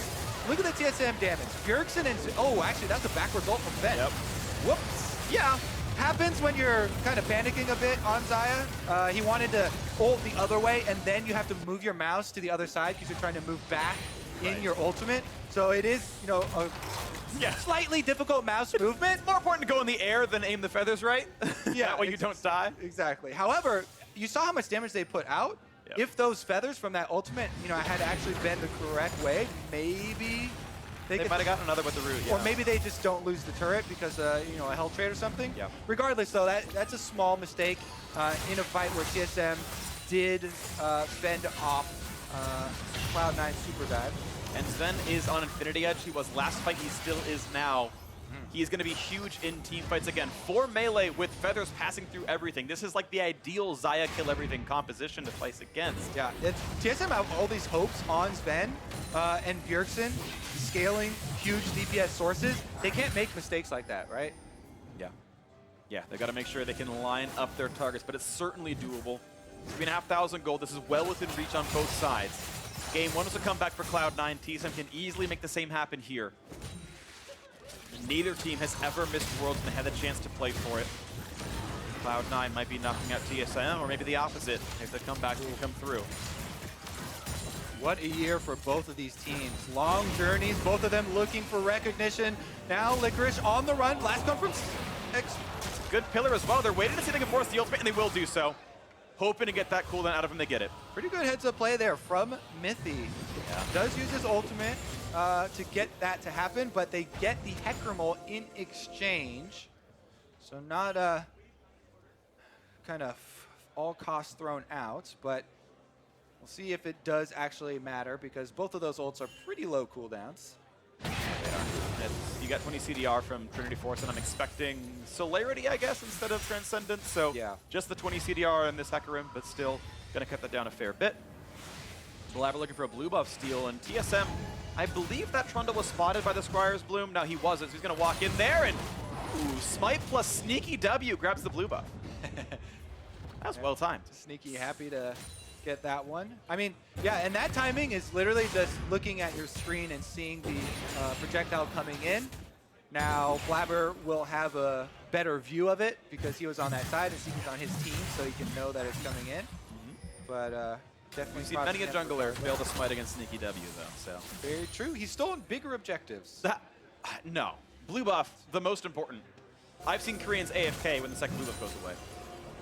look at the TSM damage. Bjergsen and... Oh, actually, that's a backwards ult from Zven. Yep. Whoops. Yeah. Happens when you're kind of panicking a bit on Xayah. He wanted to ult the other way, and then you have to move your mouse to the other side because you're trying to move back in your ultimate. So it is, a slightly difficult mouse movement. It's more important to go in the air than aim the feathers right. Yeah, that way you don't die. Exactly. However, you saw how much damage they put out. Yep. If those feathers from that ultimate, had actually been the correct way, maybe they might have gotten another with the root. Yeah. Or maybe they just don't lose the turret because, a hell trade or something. Yeah. Regardless, though, that's a small mistake in a fight where TSM did fend off Cloud9 super bad. And Zven is on Infinity Edge. He was last fight. He still is now. He's going to be huge in team fights again. 4 melee with feathers passing through everything. This is like the ideal Xayah kill everything composition to place against. Yeah, TSM have all these hopes on Zven and Bjergsen scaling huge DPS sources. They can't make mistakes like that, right? Yeah. Yeah, they got to make sure they can line up their targets, but it's certainly doable. 3,500 gold. This is well within reach on both sides. Game 1 was a comeback for Cloud9. TSM can easily make the same happen here. Neither team has ever missed Worlds and they had the chance to play for it. Cloud9 might be knocking out TSM, or maybe the opposite if the comeback will come through. What a year for both of these teams. Long journeys, both of them looking for recognition. Now Licorice on the run. Last come from X. Good pillar as well. They're waiting to see if they can force the ultimate, and they will do so. Hoping to get that cooldown out of him, they get it. Pretty good heads-up play there from Mithy. Yeah. Does use his ultimate to get that to happen, but they get the Hecarim in exchange. So not kind of all costs thrown out, but we'll see if it does actually matter because both of those ults are pretty low cooldowns. They are. You got 20 CDR from Trinity Force, and I'm expecting Celerity, I guess, instead of Transcendence. So yeah, just the 20 CDR in this Hecarim, but still going to cut that down a fair bit. Blaber looking for a blue buff steal, and TSM, I believe that Trundle was spotted by the Scryer's Bloom. No, he wasn't, so he's going to walk in there, and ooh, Smite plus Sneaky W grabs the blue buff. That was well timed. Sneaky happy to get that one. I mean, yeah, and that timing is literally just looking at your screen and seeing the projectile coming in. Now, Blaber will have a better view of it because he was on that side and Sneaky's on his team, so he can know that it's coming in. But definitely We've seen many a jungler fail to smite against Sneaky W, though. So very true. He's stolen bigger objectives. No. Blue buff, the most important. I've seen Koreans AFK when the second blue buff goes away.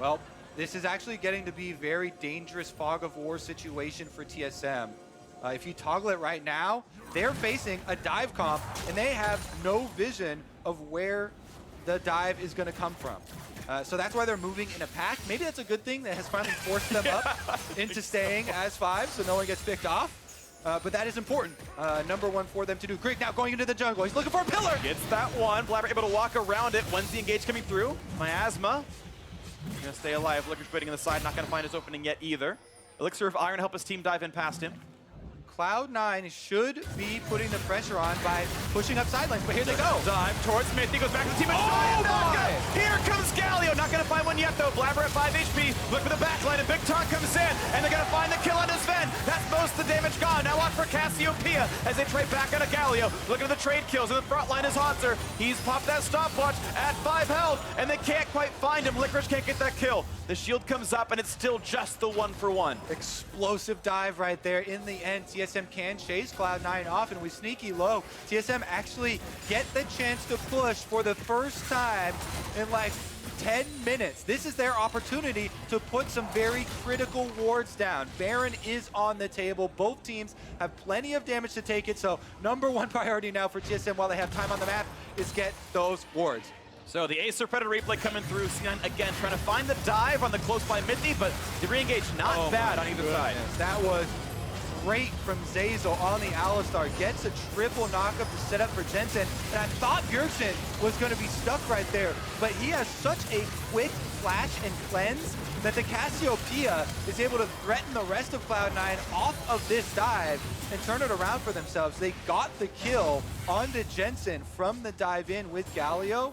Well, this is actually getting to be a very dangerous fog of war situation for TSM. If you toggle it right now, they're facing a dive comp, and they have no vision of where the dive is going to come from. So that's why they're moving in a pack. Maybe that's a good thing that has finally forced them up into staying as 5, so no one gets picked off. But that is important. Number 1 for them to do. Grig now going into the jungle. He's looking for a pillar. Gets that one. Blaber able to walk around it. When's the engage coming through? Miasma. Gonna stay alive. Licorice waiting on the side. Not gonna find his opening yet either. Elixir of Iron help his team dive in past him. Cloud9 should be putting the pressure on by pushing up sidelines, but here they go. Dive towards Mithy, goes back to the team. Here comes Galio, not gonna find one yet though. Blaber at 5 HP, look for the backline, and Big Taunt comes in, and they're gonna find the kill on Zven. That's most of the damage gone. Now on for Cassiopeia as they trade back on a Galio. Looking at the trade kills, and the front line is Hauntzer. He's popped that stopwatch at 5 health, and they can't quite find him. Licorice can't get that kill. The shield comes up, and it's still just the 1-for-1. Explosive dive right there. In the end, TSM can chase Cloud9 off, and with Sneaky low, TSM actually get the chance to push for the first time in like 10 minutes. This is their opportunity to put some very critical wards down. Baron is on the table. Both teams have plenty of damage to take it, so number 1 priority now for TSM while they have time on the map is get those wards. So the Acer Predator replay coming through. Sian again trying to find the dive on the close by Mithy, but the re-engage not bad on either side. That was great from Zeyzal on the Alistar. Gets a triple knockup to set up for Jensen. And I thought Bjergsen was going to be stuck right there, but he has such a quick flash and cleanse that the Cassiopeia is able to threaten the rest of Cloud9 off of this dive and turn it around for themselves. They got the kill onto Jensen from the dive in with Galio.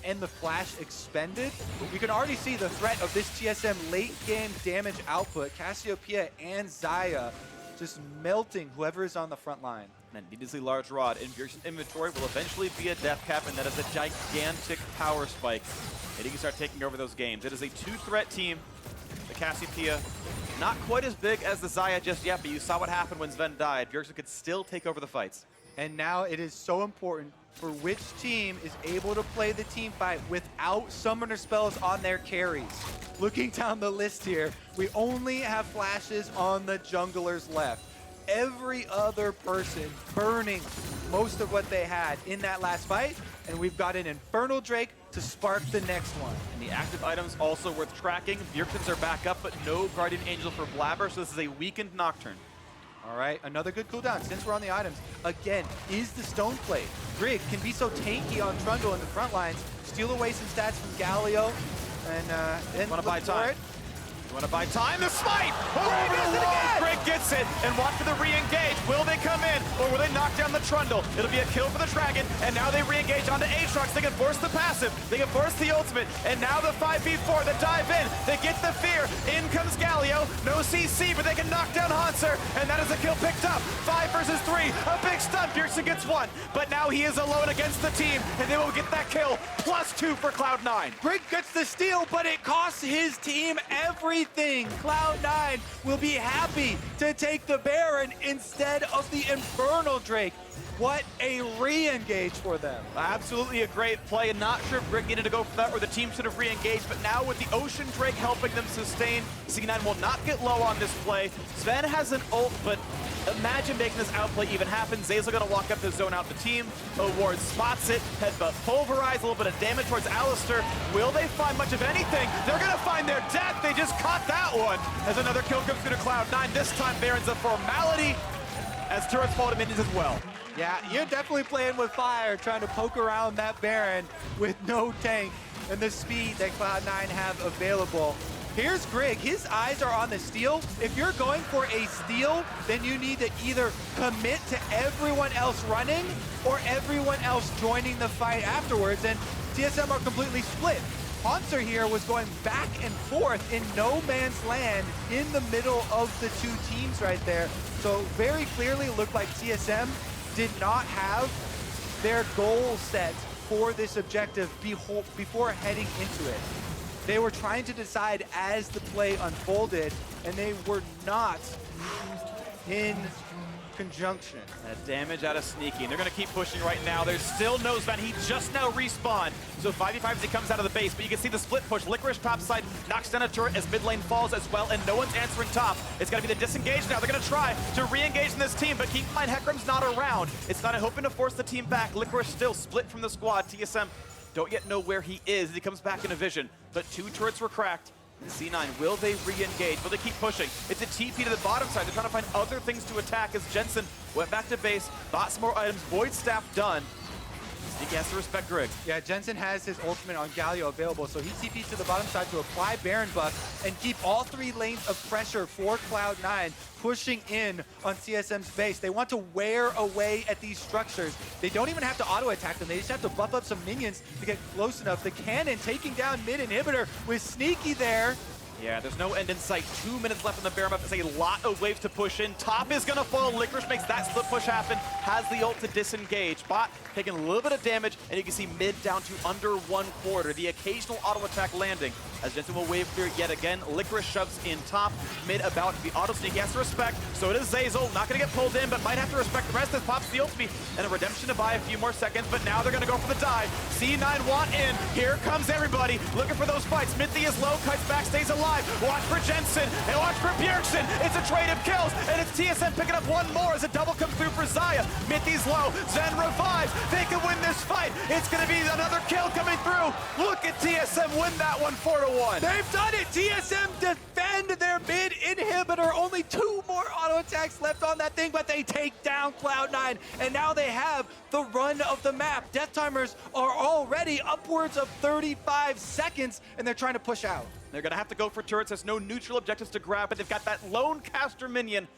And the flash expended. You can already see the threat of this TSM late game damage output. Cassiopeia and Xayah just melting whoever is on the front line. And a needlessly large rod in Bjergsen's inventory will eventually be a death cap, and that is a gigantic power spike. And he can start taking over those games. It is a 2-threat team. The Cassiopeia, not quite as big as the Xayah just yet, but you saw what happened when Zven died. Bjergsen could still take over the fights. And now it is so important for which team is able to play the team fight without summoner spells on their carries. Looking down the list here, we only have flashes on the junglers left. Every other person burning most of what they had in that last fight, and we've got an Infernal Drake to spark the next one. And the active items also worth tracking. Bjergsen's are back up, but no Guardian Angel for Blaber, so this is a weakened Nocturne. All right, another good cooldown. Since we're on the items, again, is the Stone Plate. Grig can be so tanky on Trundle in the front lines, steal away some stats from Galio, and then want to buy time. You want to buy time? The smite! Over the wall! Grig gets it, and watch for the re-engage. Will they come in, or will they knock down the Trundle? It'll be a kill for the Dragon, and now they re-engage onto Aatrox. They can force the passive, they can force the ultimate, and now the 5v4, the dive in, they get the fear. In comes Galio, no CC, but they can knock down Hauntzer, and that is a kill picked up. 5 versus 3, a big stun. Bjergsen gets 1, but now he is alone against the team, and they will get that kill. +2 for Cloud9. Grig gets the steal, but it costs his team everything. anything, Cloud9 will be happy to take the Baron instead of the Infernal Drake. What a re-engage for them. Absolutely a great play, and not sure if Grig needed to go for that or the team should have re-engaged, but now with the Ocean Drake helping them sustain, C9 will not get low on this play. Zven has an ult, but imagine making this outplay even happen. Zeyzal gonna walk up to zone out the team. Ward spots it, headbutt pulverize, a little bit of damage towards Alistar. Will they find much of anything? They're gonna find their death. They just caught that one. As another kill comes through to Cloud9. This time Baron's a formality as turrets fall to minions as well. Yeah, you're definitely playing with fire, trying to poke around that Baron with no tank and the speed that Cloud9 have available. Here's Grig, his eyes are on the steal. If you're going for a steal, then you need to either commit to everyone else running or everyone else joining the fight afterwards, and TSM are completely split. Hauntzer here was going back and forth in no man's land in the middle of the two teams right there. So very clearly looked like TSM did not have their goal set for this objective before heading into it. They were trying to decide as the play unfolded, and they were not in conjunction. That damage out of Sneaky, and they're going to keep pushing right now. There's still no Zven. He just now respawned. So 5v5 as he comes out of the base, but you can see the split push. Licorice top side knocks down a turret as mid lane falls as well, and no one's answering top. It's going to be the disengage now. They're going to try to re-engage in this team, but keep in mind, Hecarim's not around. It's not hoping to force the team back. Licorice still split from the squad. TSM don't yet know where he is. He comes back in a vision, but two turrets were cracked. C9, will they re-engage? Will they keep pushing? It's a TP to the bottom side. They're trying to find other things to attack as Jensen went back to base, bought some more items, Void Staff done. Sneaky has to respect Grig. Yeah, Jensen has his ultimate on Galio available, so he TPs to the bottom side to apply Baron buff and keep all three lanes of pressure for Cloud9 pushing in on TSM's base. They want to wear away at these structures. They don't even have to auto-attack them. They just have to buff up some minions to get close enough. The cannon taking down mid inhibitor with Sneaky there. Yeah, there's no end in sight. 2 minutes left in the Baron buff. It's a lot of waves to push in. Top is going to fall. Licorice makes that split push happen. Has the ult to disengage. Bot taking a little bit of damage, and you can see mid down to under 1/4. The occasional auto attack landing as Jensen will wave clear yet again. Licorice shoves in top. Mid about to be auto sneak. He has to respect. So it is Zeyzal. Not going to get pulled in, but might have to respect the rest. This pops the ult speed and a redemption to buy a few more seconds, but now they're going to go for the dive. C9 want in. Here comes everybody looking for those fights. Mithy is low, cuts back, stays alive. Watch for Jensen and watch for Bjergsen. It's a trade of kills, and it's TSM picking up one more as a double comes through for Xayah. Mithy's low. Zven revives. They can win this fight. It's going to be another kill coming through. Look at TSM win that one 4-1. They've done it. TSM defend their mid inhibitor. Only 2 more auto attacks left on that thing, but they take down Cloud9, and now they have the run of the map. Death timers are already upwards of 35 seconds, and they're trying to push out. They're going to have to go for turrets. There's no neutral objectives to grab, but they've got that lone caster minion,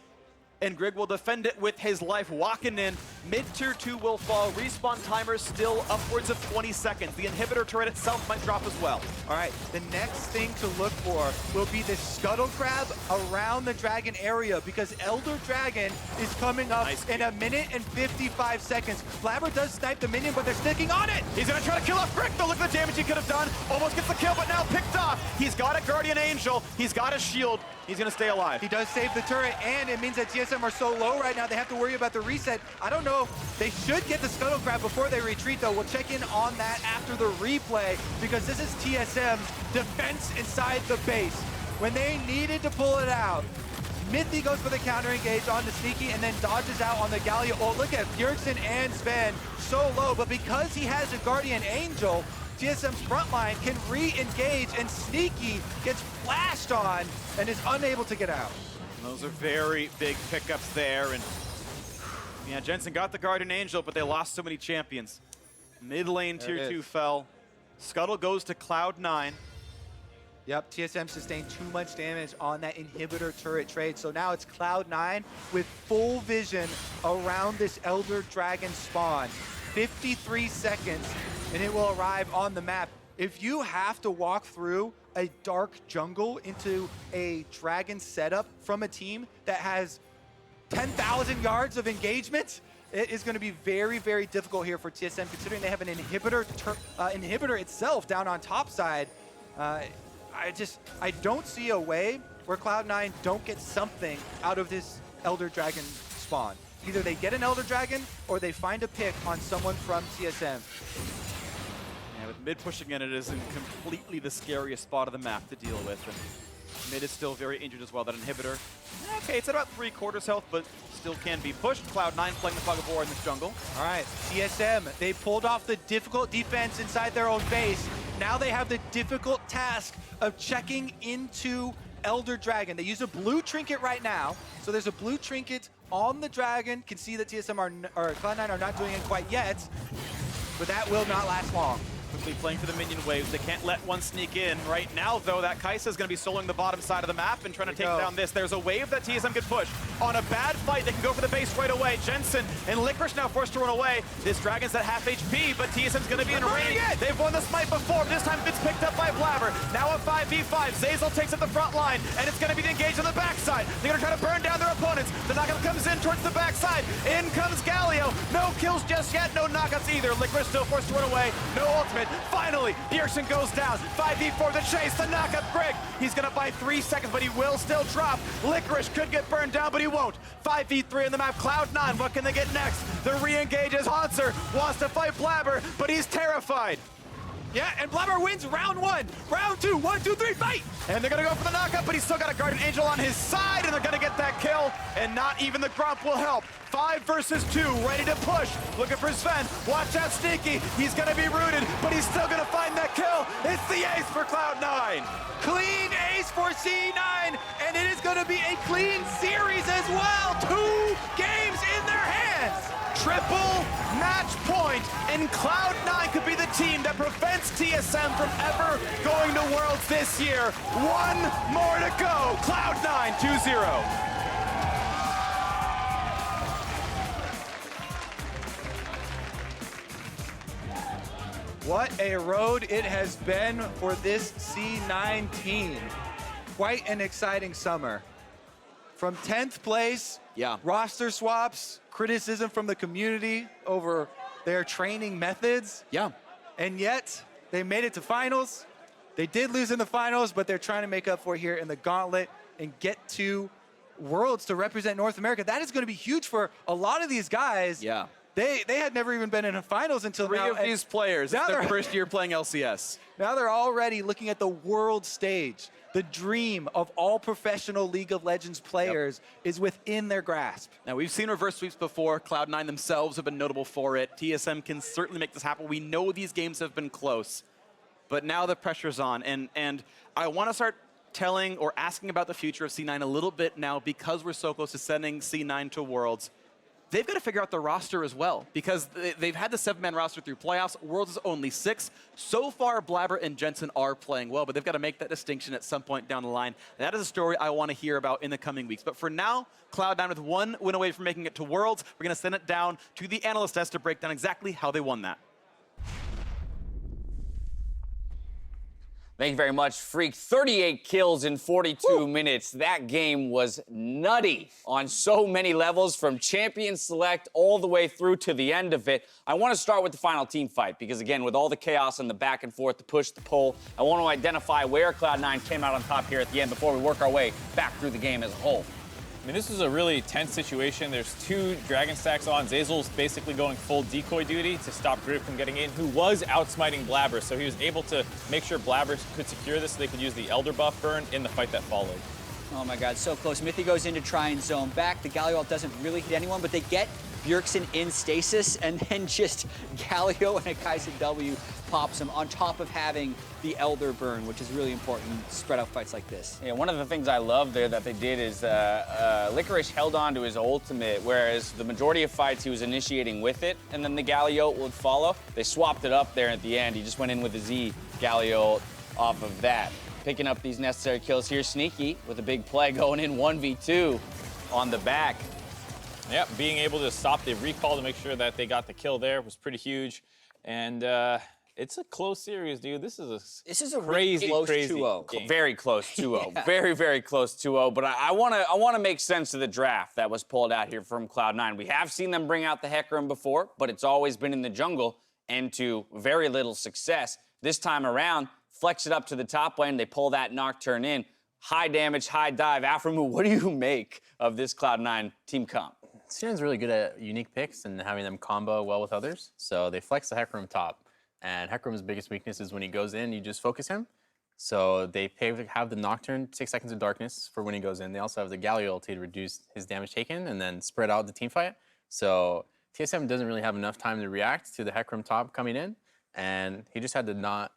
and Grig will defend it with his life walking in. Mid-tier 2 will fall. Respawn timer still upwards of 20 seconds. The inhibitor turret itself might drop as well. All right, the next thing to look for will be this scuttle crab around the dragon area, because Elder Dragon is coming up in 1 minute and 55 seconds. Blaber does snipe the minion, but they're sticking on it. He's going to try to kill off Grig, though. Look at the damage he could have done. Almost gets the kill, but now picked off. He's got a Guardian Angel. He's got a shield. He's going to stay alive. He does save the turret, and it means that TSM are so low right now, they have to worry about the reset. I don't know. They should get the scuttle crab before they retreat, though. We'll check in on that after the replay, because this is TSM defense inside the base. When they needed to pull it out, Mithy goes for the counter engage on the Sneaky and then dodges out on the Galio. Oh, look at Bjergsen and Zven so low, but because he has a Guardian Angel, TSM's front line can re-engage, and Sneaky gets flashed on and is unable to get out. Those are very big pickups there, and yeah, Jensen got the Guardian Angel, but they lost so many champions. Mid lane tier 2 fell. Scuttle goes to Cloud9. Yep, TSM sustained too much damage on that inhibitor turret trade, so now it's Cloud9 with full vision around this Elder Dragon spawn. 53 seconds, and it will arrive on the map. If you have to walk through a dark jungle into a dragon setup from a team that has 10,000 yards of engagement, it is going to be very, very difficult here for TSM, considering they have an inhibitor itself down on top side. I don't see a way where Cloud9 don't get something out of this Elder Dragon spawn. Either they get an Elder Dragon or they find a pick on someone from TSM. Yeah, with mid pushing in, it is in completely the scariest spot of the map to deal with. And mid is still very injured as well. That inhibitor, okay, it's at about 3/4 health, but still can be pushed. Cloud9 playing the fog of war in this jungle. All right, TSM, they pulled off the difficult defense inside their own base. Now they have the difficult task of checking into Elder Dragon. They use a blue trinket right now. So there's a blue trinket on the Dragon. Can see that TSM or Cloud9 are not doing it quite yet, but that will not last long. Quickly playing for the minion waves. They can't let one sneak in. Right now, though, that Xayah is going to be soloing the bottom side of the map and trying to take down this. There's a wave that TSM can push. On a bad fight, they can go for the base right away. Jensen and Licorice now forced to run away. This Dragon's at half HP, but TSM's going to be in range. They've won the smite before, but this time it's picked up by Blaber. Now a 5v5. Zeyzal takes up the front line, and it's going to be engaged on the backside. They're going to try to burn down their opponents. The knockout comes in towards the backside. In comes Galio. No kills just yet, no knockouts either. Licorice still forced to run away. No ultimate. Finally, Bjergsen goes down. 5v4 the chase, the knockup Grig. He's gonna buy 3 seconds, but he will still drop. Licorice could get burned down, but he won't. 5v3 on the map, Cloud9, what can they get next? The re-engages, Hauntzer wants to fight Blaber, but he's terrified. Yeah, and Blaber wins round 1. Round 2, 1, 2, 3, fight! And they're gonna go for the knockup, but he's still got a Guardian Angel on his side, and they're gonna get that kill, and not even the Grump will help. 5 versus 2, ready to push. Looking for Zven. Watch out, Sneaky. He's gonna be rooted, but he's still gonna find that kill. It's the ace for Cloud9. Clean ace for C9, and it is gonna be a clean series as well. 2 games in their hands. Triple match point, and Cloud9 could be the team that prevents TSM from ever going to Worlds this year. 1 more to go. Cloud9 2-0. What a road it has been for this C9 team. Quite an exciting summer. From 10th place, roster swaps, criticism from the community over their training methods. And yet, they made it to finals. They did lose in the finals, but they're trying to make up for it here in the gauntlet and get to Worlds to represent North America. That is going to be huge for a lot of these guys. They had never even been in a finals until now. 3 of these players, it's their first year playing LCS. Now they're already looking at the world stage. The dream of all professional League of Legends players is within their grasp. Now, we've seen reverse sweeps before. Cloud9 themselves have been notable for it. TSM can certainly make this happen. We know these games have been close, but now the pressure's on. And I want to start telling or asking about the future of C9 a little bit now because we're so close to sending C9 to Worlds. They've got to figure out the roster as well because they've had the 7-man roster through playoffs. Worlds is only 6. So far, Blaber and Jensen are playing well, but they've got to make that distinction at some point down the line. That is a story I want to hear about in the coming weeks. But for now, Cloud9 with 1 win away from making it to Worlds. We're going to send it down to the analyst test to break down exactly how they won that. Thank you very much, Freak. 38 kills in 42 minutes. That game was nutty on so many levels, from champion select all the way through to the end of it. I want to start with the final team fight because, again, with all the chaos and the back and forth, the push, the pull, I want to identify where Cloud9 came out on top here at the end before we work our way back through the game as a whole. I mean, this is a really tense situation. There's 2 Dragon stacks on. Zeyzal's basically going full decoy duty to stop Grig from getting in, who was outsmiting Blaber, so he was able to make sure Blaber could secure this so they could use the Elder buff burn in the fight that followed. Oh my god, so close. Mithy goes in to try and zone back. The Galio ult doesn't really hit anyone, but they get Bjergsen in stasis, and then just Galio and a Kai'Sa W pops him on top of having the Elder burn, which is really important in spread out fights like this. Yeah, one of the things I love there that they did is Licorice held on to his ultimate, whereas the majority of fights he was initiating with it, and then the Galio would follow. They swapped it up there at the end. He just went in with the Z Galio off of that. Picking up these necessary kills here. Sneaky with a big play going in 1v2 on the back. Yep, being able to stop the recall to make sure that they got the kill there was pretty huge. And it's a close series, dude. This is a crazy, close crazy 2-0 game. Very close 2-0. Very, very close 2-0. But I want to make sense of the draft that was pulled out here from Cloud9. We have seen them bring out the Hecarim before, but it's always been in the jungle and to very little success. This time around, flex it up to the top lane. They pull that Nocturne in. High damage, high dive. Aframu, what do you make of this Cloud9 team comp? C9's really good at unique picks and having them combo well with others. So they flex the Hecarim top. And Hecarim's biggest weakness is when he goes in, you just focus him. So they have the Nocturne, 6 seconds of darkness for when he goes in. They also have the Galio ulti to reduce his damage taken and then spread out the team fight. So TSM doesn't really have enough time to react to the Hecarim top coming in. And he just had to not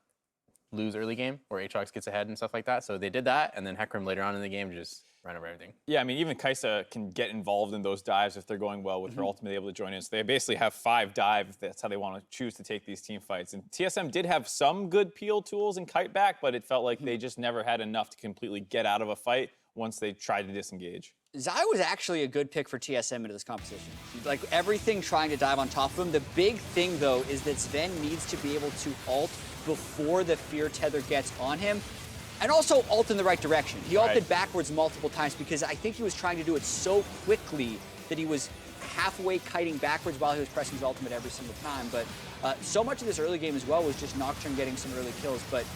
lose early game where Aatrox gets ahead and stuff like that. So they did that, and then Hecarim later on in the game just ran over everything. Yeah, I mean, even Xayah can get involved in those dives if they're going well with her ultimately able to join in. So they basically have 5 dives. That's how they want to choose to take these team fights. And TSM did have some good peel tools and kite back, but it felt like they just never had enough to completely get out of a fight once they tried to disengage. Xayah was actually a good pick for TSM into this competition. Like, everything trying to dive on top of him. The big thing, though, is that Zven needs to be able to ult before the fear tether gets on him, and also ult in the right direction. He ulted backwards multiple times because I think he was trying to do it so quickly that he was halfway kiting backwards while he was pressing his ultimate every single time. But so much of this early game as well was just Nocturne getting some early kills. But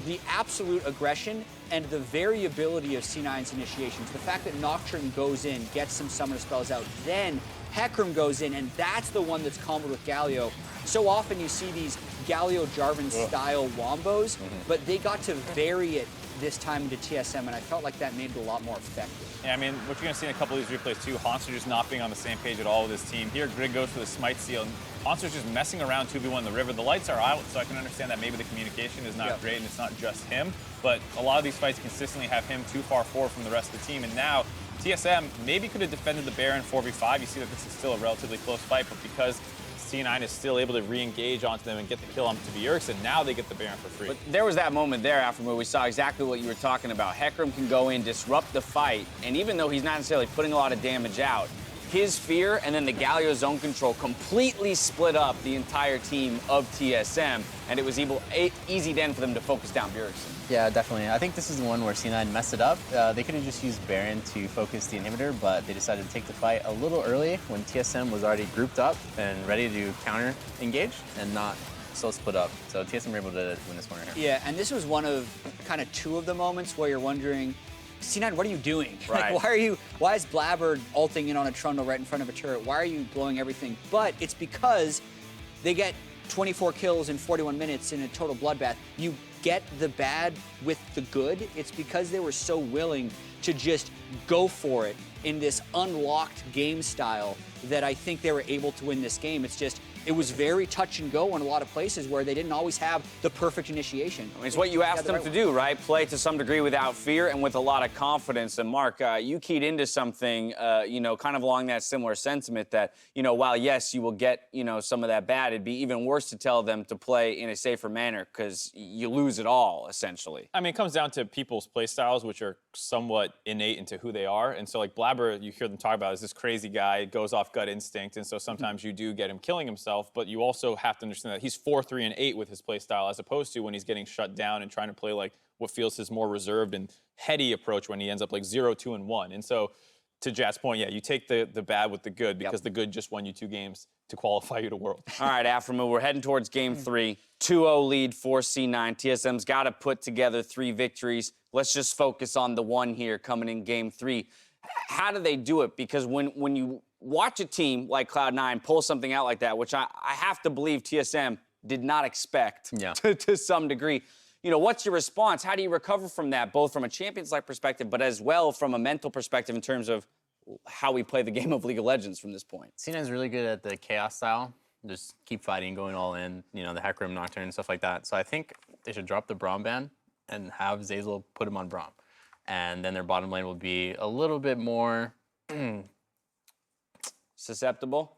the absolute aggression and the variability of C9's initiations, the fact that Nocturne goes in, gets some summoner spells out, then Hecarim goes in, and that's the one that's comboed with Galio. So often you see these Galio Jarvan style wombos, but they got to vary it this time into TSM, and I felt like that made it a lot more effective. Yeah, I mean, what you're going to see in a couple of these replays too, Hauntzer just not being on the same page at all with his team. Here, Grig goes for the smite seal, and Hauntzer's just messing around 2v1 in the river. The lights are out, so I can understand that maybe the communication is not great and it's not just him, but a lot of these fights consistently have him too far forward from the rest of the team, and now TSM maybe could have defended the Baron 4v5. You see that this is still a relatively close fight, but because C9 is still able to re-engage onto them and get the kill onto Bjergsen, now they get the Baron for free. But there was that moment there after where we saw exactly what you were talking about. Hecarim can go in, disrupt the fight, and even though he's not necessarily putting a lot of damage out, his fear and then the Galio zone control completely split up the entire team of TSM, and it was easy then for them to focus down Bjergsen. Yeah, definitely. I think this is the one where C9 messed it up. They could have just used Baron to focus the inhibitor, but they decided to take the fight a little early when TSM was already grouped up and ready to counter engage and not so split up. So TSM were able to win this one right here. Yeah, and this was one of kind of 2 of the moments where you're wondering, C9, what are you doing? Right. Like, why is Blaber ulting in on a Trundle right in front of a turret? Why are you blowing everything? But it's because they get 24 kills in 41 minutes in a total bloodbath. You get the bad with the good. It's because they were so willing to just go for it in this unlocked game style that I think they were able to win this game. It's just, it was very touch and go in a lot of places where they didn't always have the perfect initiation. I mean, it's what you asked them to do, right? Play to some degree without fear and with a lot of confidence. And Mark, you keyed into something, you know, kind of along that similar sentiment that, you know, while yes, you will get, you know, some of that bad, it'd be even worse to tell them to play in a safer manner because you lose it all, essentially. I mean, it comes down to people's play styles, which are somewhat innate into who they are. And so, like, Blaber, you hear them talk about is this crazy guy, goes off gut instinct, and so sometimes you do get him killing himself, but you also have to understand that he's 4, 3, and 8 with his play style, as opposed to when he's getting shut down and trying to play like what feels his more reserved and heady approach when he ends up like 0, 2, and 1. And so, to Jat's point, yeah, you take the bad with the good because the good just won you 2 games to qualify you to World. All right, Aframu, we're heading towards Game 3. 2-0 lead for C9. TSM's got to put together 3 victories. Let's just focus on the one here coming in Game 3. How do they do it? Because when you watch a team like Cloud9 pull something out like that, which I have to believe TSM did not expect to some degree, you know, what's your response? How do you recover from that, both from a Champions-like perspective, but as well from a mental perspective in terms of how we play the game of League of Legends from this point? C9's really good at the chaos style. Just keep fighting, going all in, you know, the Hecarim, Nocturne, and stuff like that. So I think they should drop the Braum ban and have Zeyzal put him on Braum. And then their bottom lane will be a little bit more... susceptible?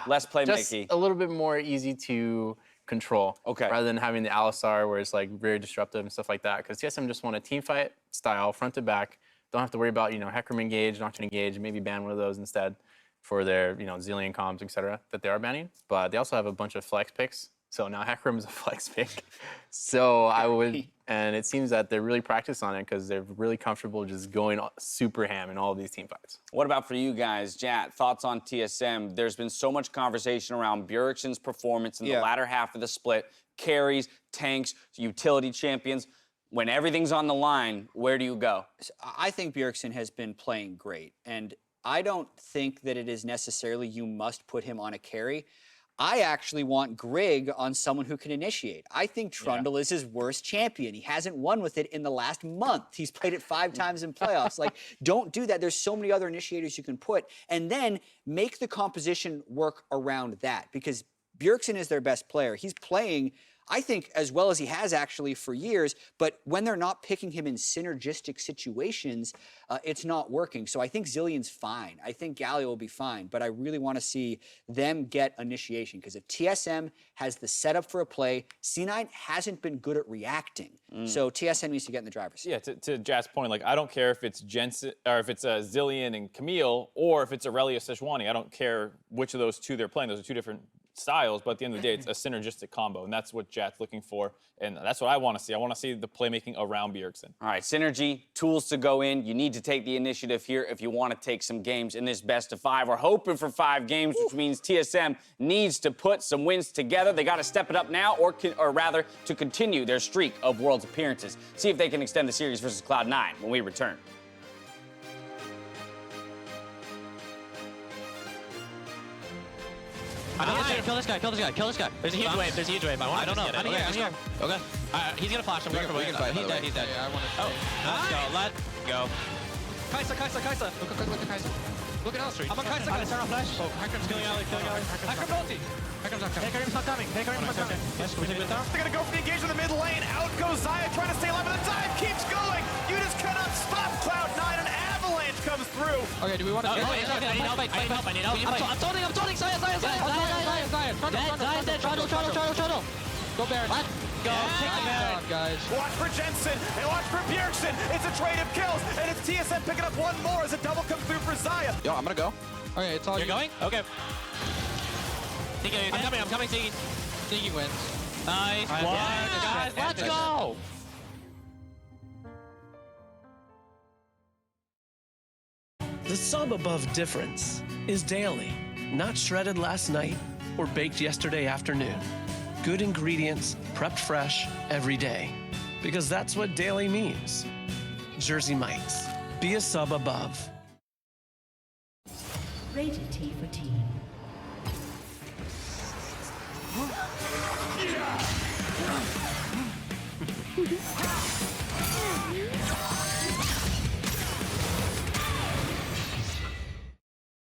Less playmaking? Just a little bit more easy to control. Okay. Rather than having the Alistar where it's like very disruptive and stuff like that. Because TSM just want a team fight style, front to back. Don't have to worry about, you know, Hecarim engage, Nocturne engage, maybe ban one of those instead for their, you know, zillion comms, etc. that they are banning. But they also have a bunch of flex picks. So now Hecarim is a flex pick. So I would And it seems that they're really practiced on it because they're really comfortable just going super ham in all of these team fights. What about for you guys? Jat, thoughts on TSM? There's been so much conversation around Bjergsen's performance in the latter half of the split. Carries, tanks, utility champions. When everything's on the line, where do you go? I think Bjergsen has been playing great, and I don't think that it is necessarily you must put him on a carry. I actually want Grig on someone who can initiate. I think Trundle is his worst champion. He hasn't won with it in the last month. He's played it 5 times in playoffs. Like, don't do that. There's so many other initiators you can put. And then make the composition work around that, because Bjergsen is their best player. He's playing, I think, as well as he has actually for years, but when they're not picking him in synergistic situations, it's not working. So I think Zillion's fine. I think Galio will be fine, but I really want to see them get initiation, because if TSM has the setup for a play, C9 hasn't been good at reacting. So TSM needs to get in the driver's seat. Yeah, to Jat's point, like, I don't care if it's Jensen or if it's Zillion and Camille, or if it's Aurelia Sejuani. I don't care which of those two they're playing. Those are 2 different styles, but at the end of the day, it's a synergistic combo, and that's what Jat's looking for, and that's what I want to see. I want to see the playmaking around Bjergsen. All right, synergy, tools to go in. You need to take the initiative here if you want to take some games in this best of 5. We're hoping for 5 games, which means TSM needs to put some wins together. They got to step it up now, or rather, to continue their streak of Worlds appearances. See if they can extend the series versus Cloud9 when we return. Kill this guy. There's a huge wave, I don't know. I'm here. Okay. He's gonna flash him. He's dead. Oh, let's go. Xayah. Look at Xayah. Look at Alistar. I'm on Xayah. Flash. Oh, Hecarim's killing Ali. Hecarim's ulti. Hecarim's not coming. Yes, can we take it down? They're gonna go for the engagement in the mid lane. Out goes Xayah trying to stay alive, but the dive keeps going. You just cannot stop Cloud9. An avalanche comes through. Okay, do we want to... I need help. I'm toting. Xayah. Trundle. Go Baron. Let's go. Take the Baron, guys. Watch for Jensen and watch for Bjergsen. It's a trade of kills, and it's TSM picking up 1 more as a double comes through for Xayah. Yo, I'm gonna go. Okay, it's all You're going? Okay. I'm coming, Tiki. Tiki wins. Nice. Guys, let's go. The sub above difference is daily, not shredded last night or baked yesterday afternoon. Good ingredients, prepped fresh every day. Because that's what daily means. Jersey Mike's. Be a sub above. Rated T for Teen.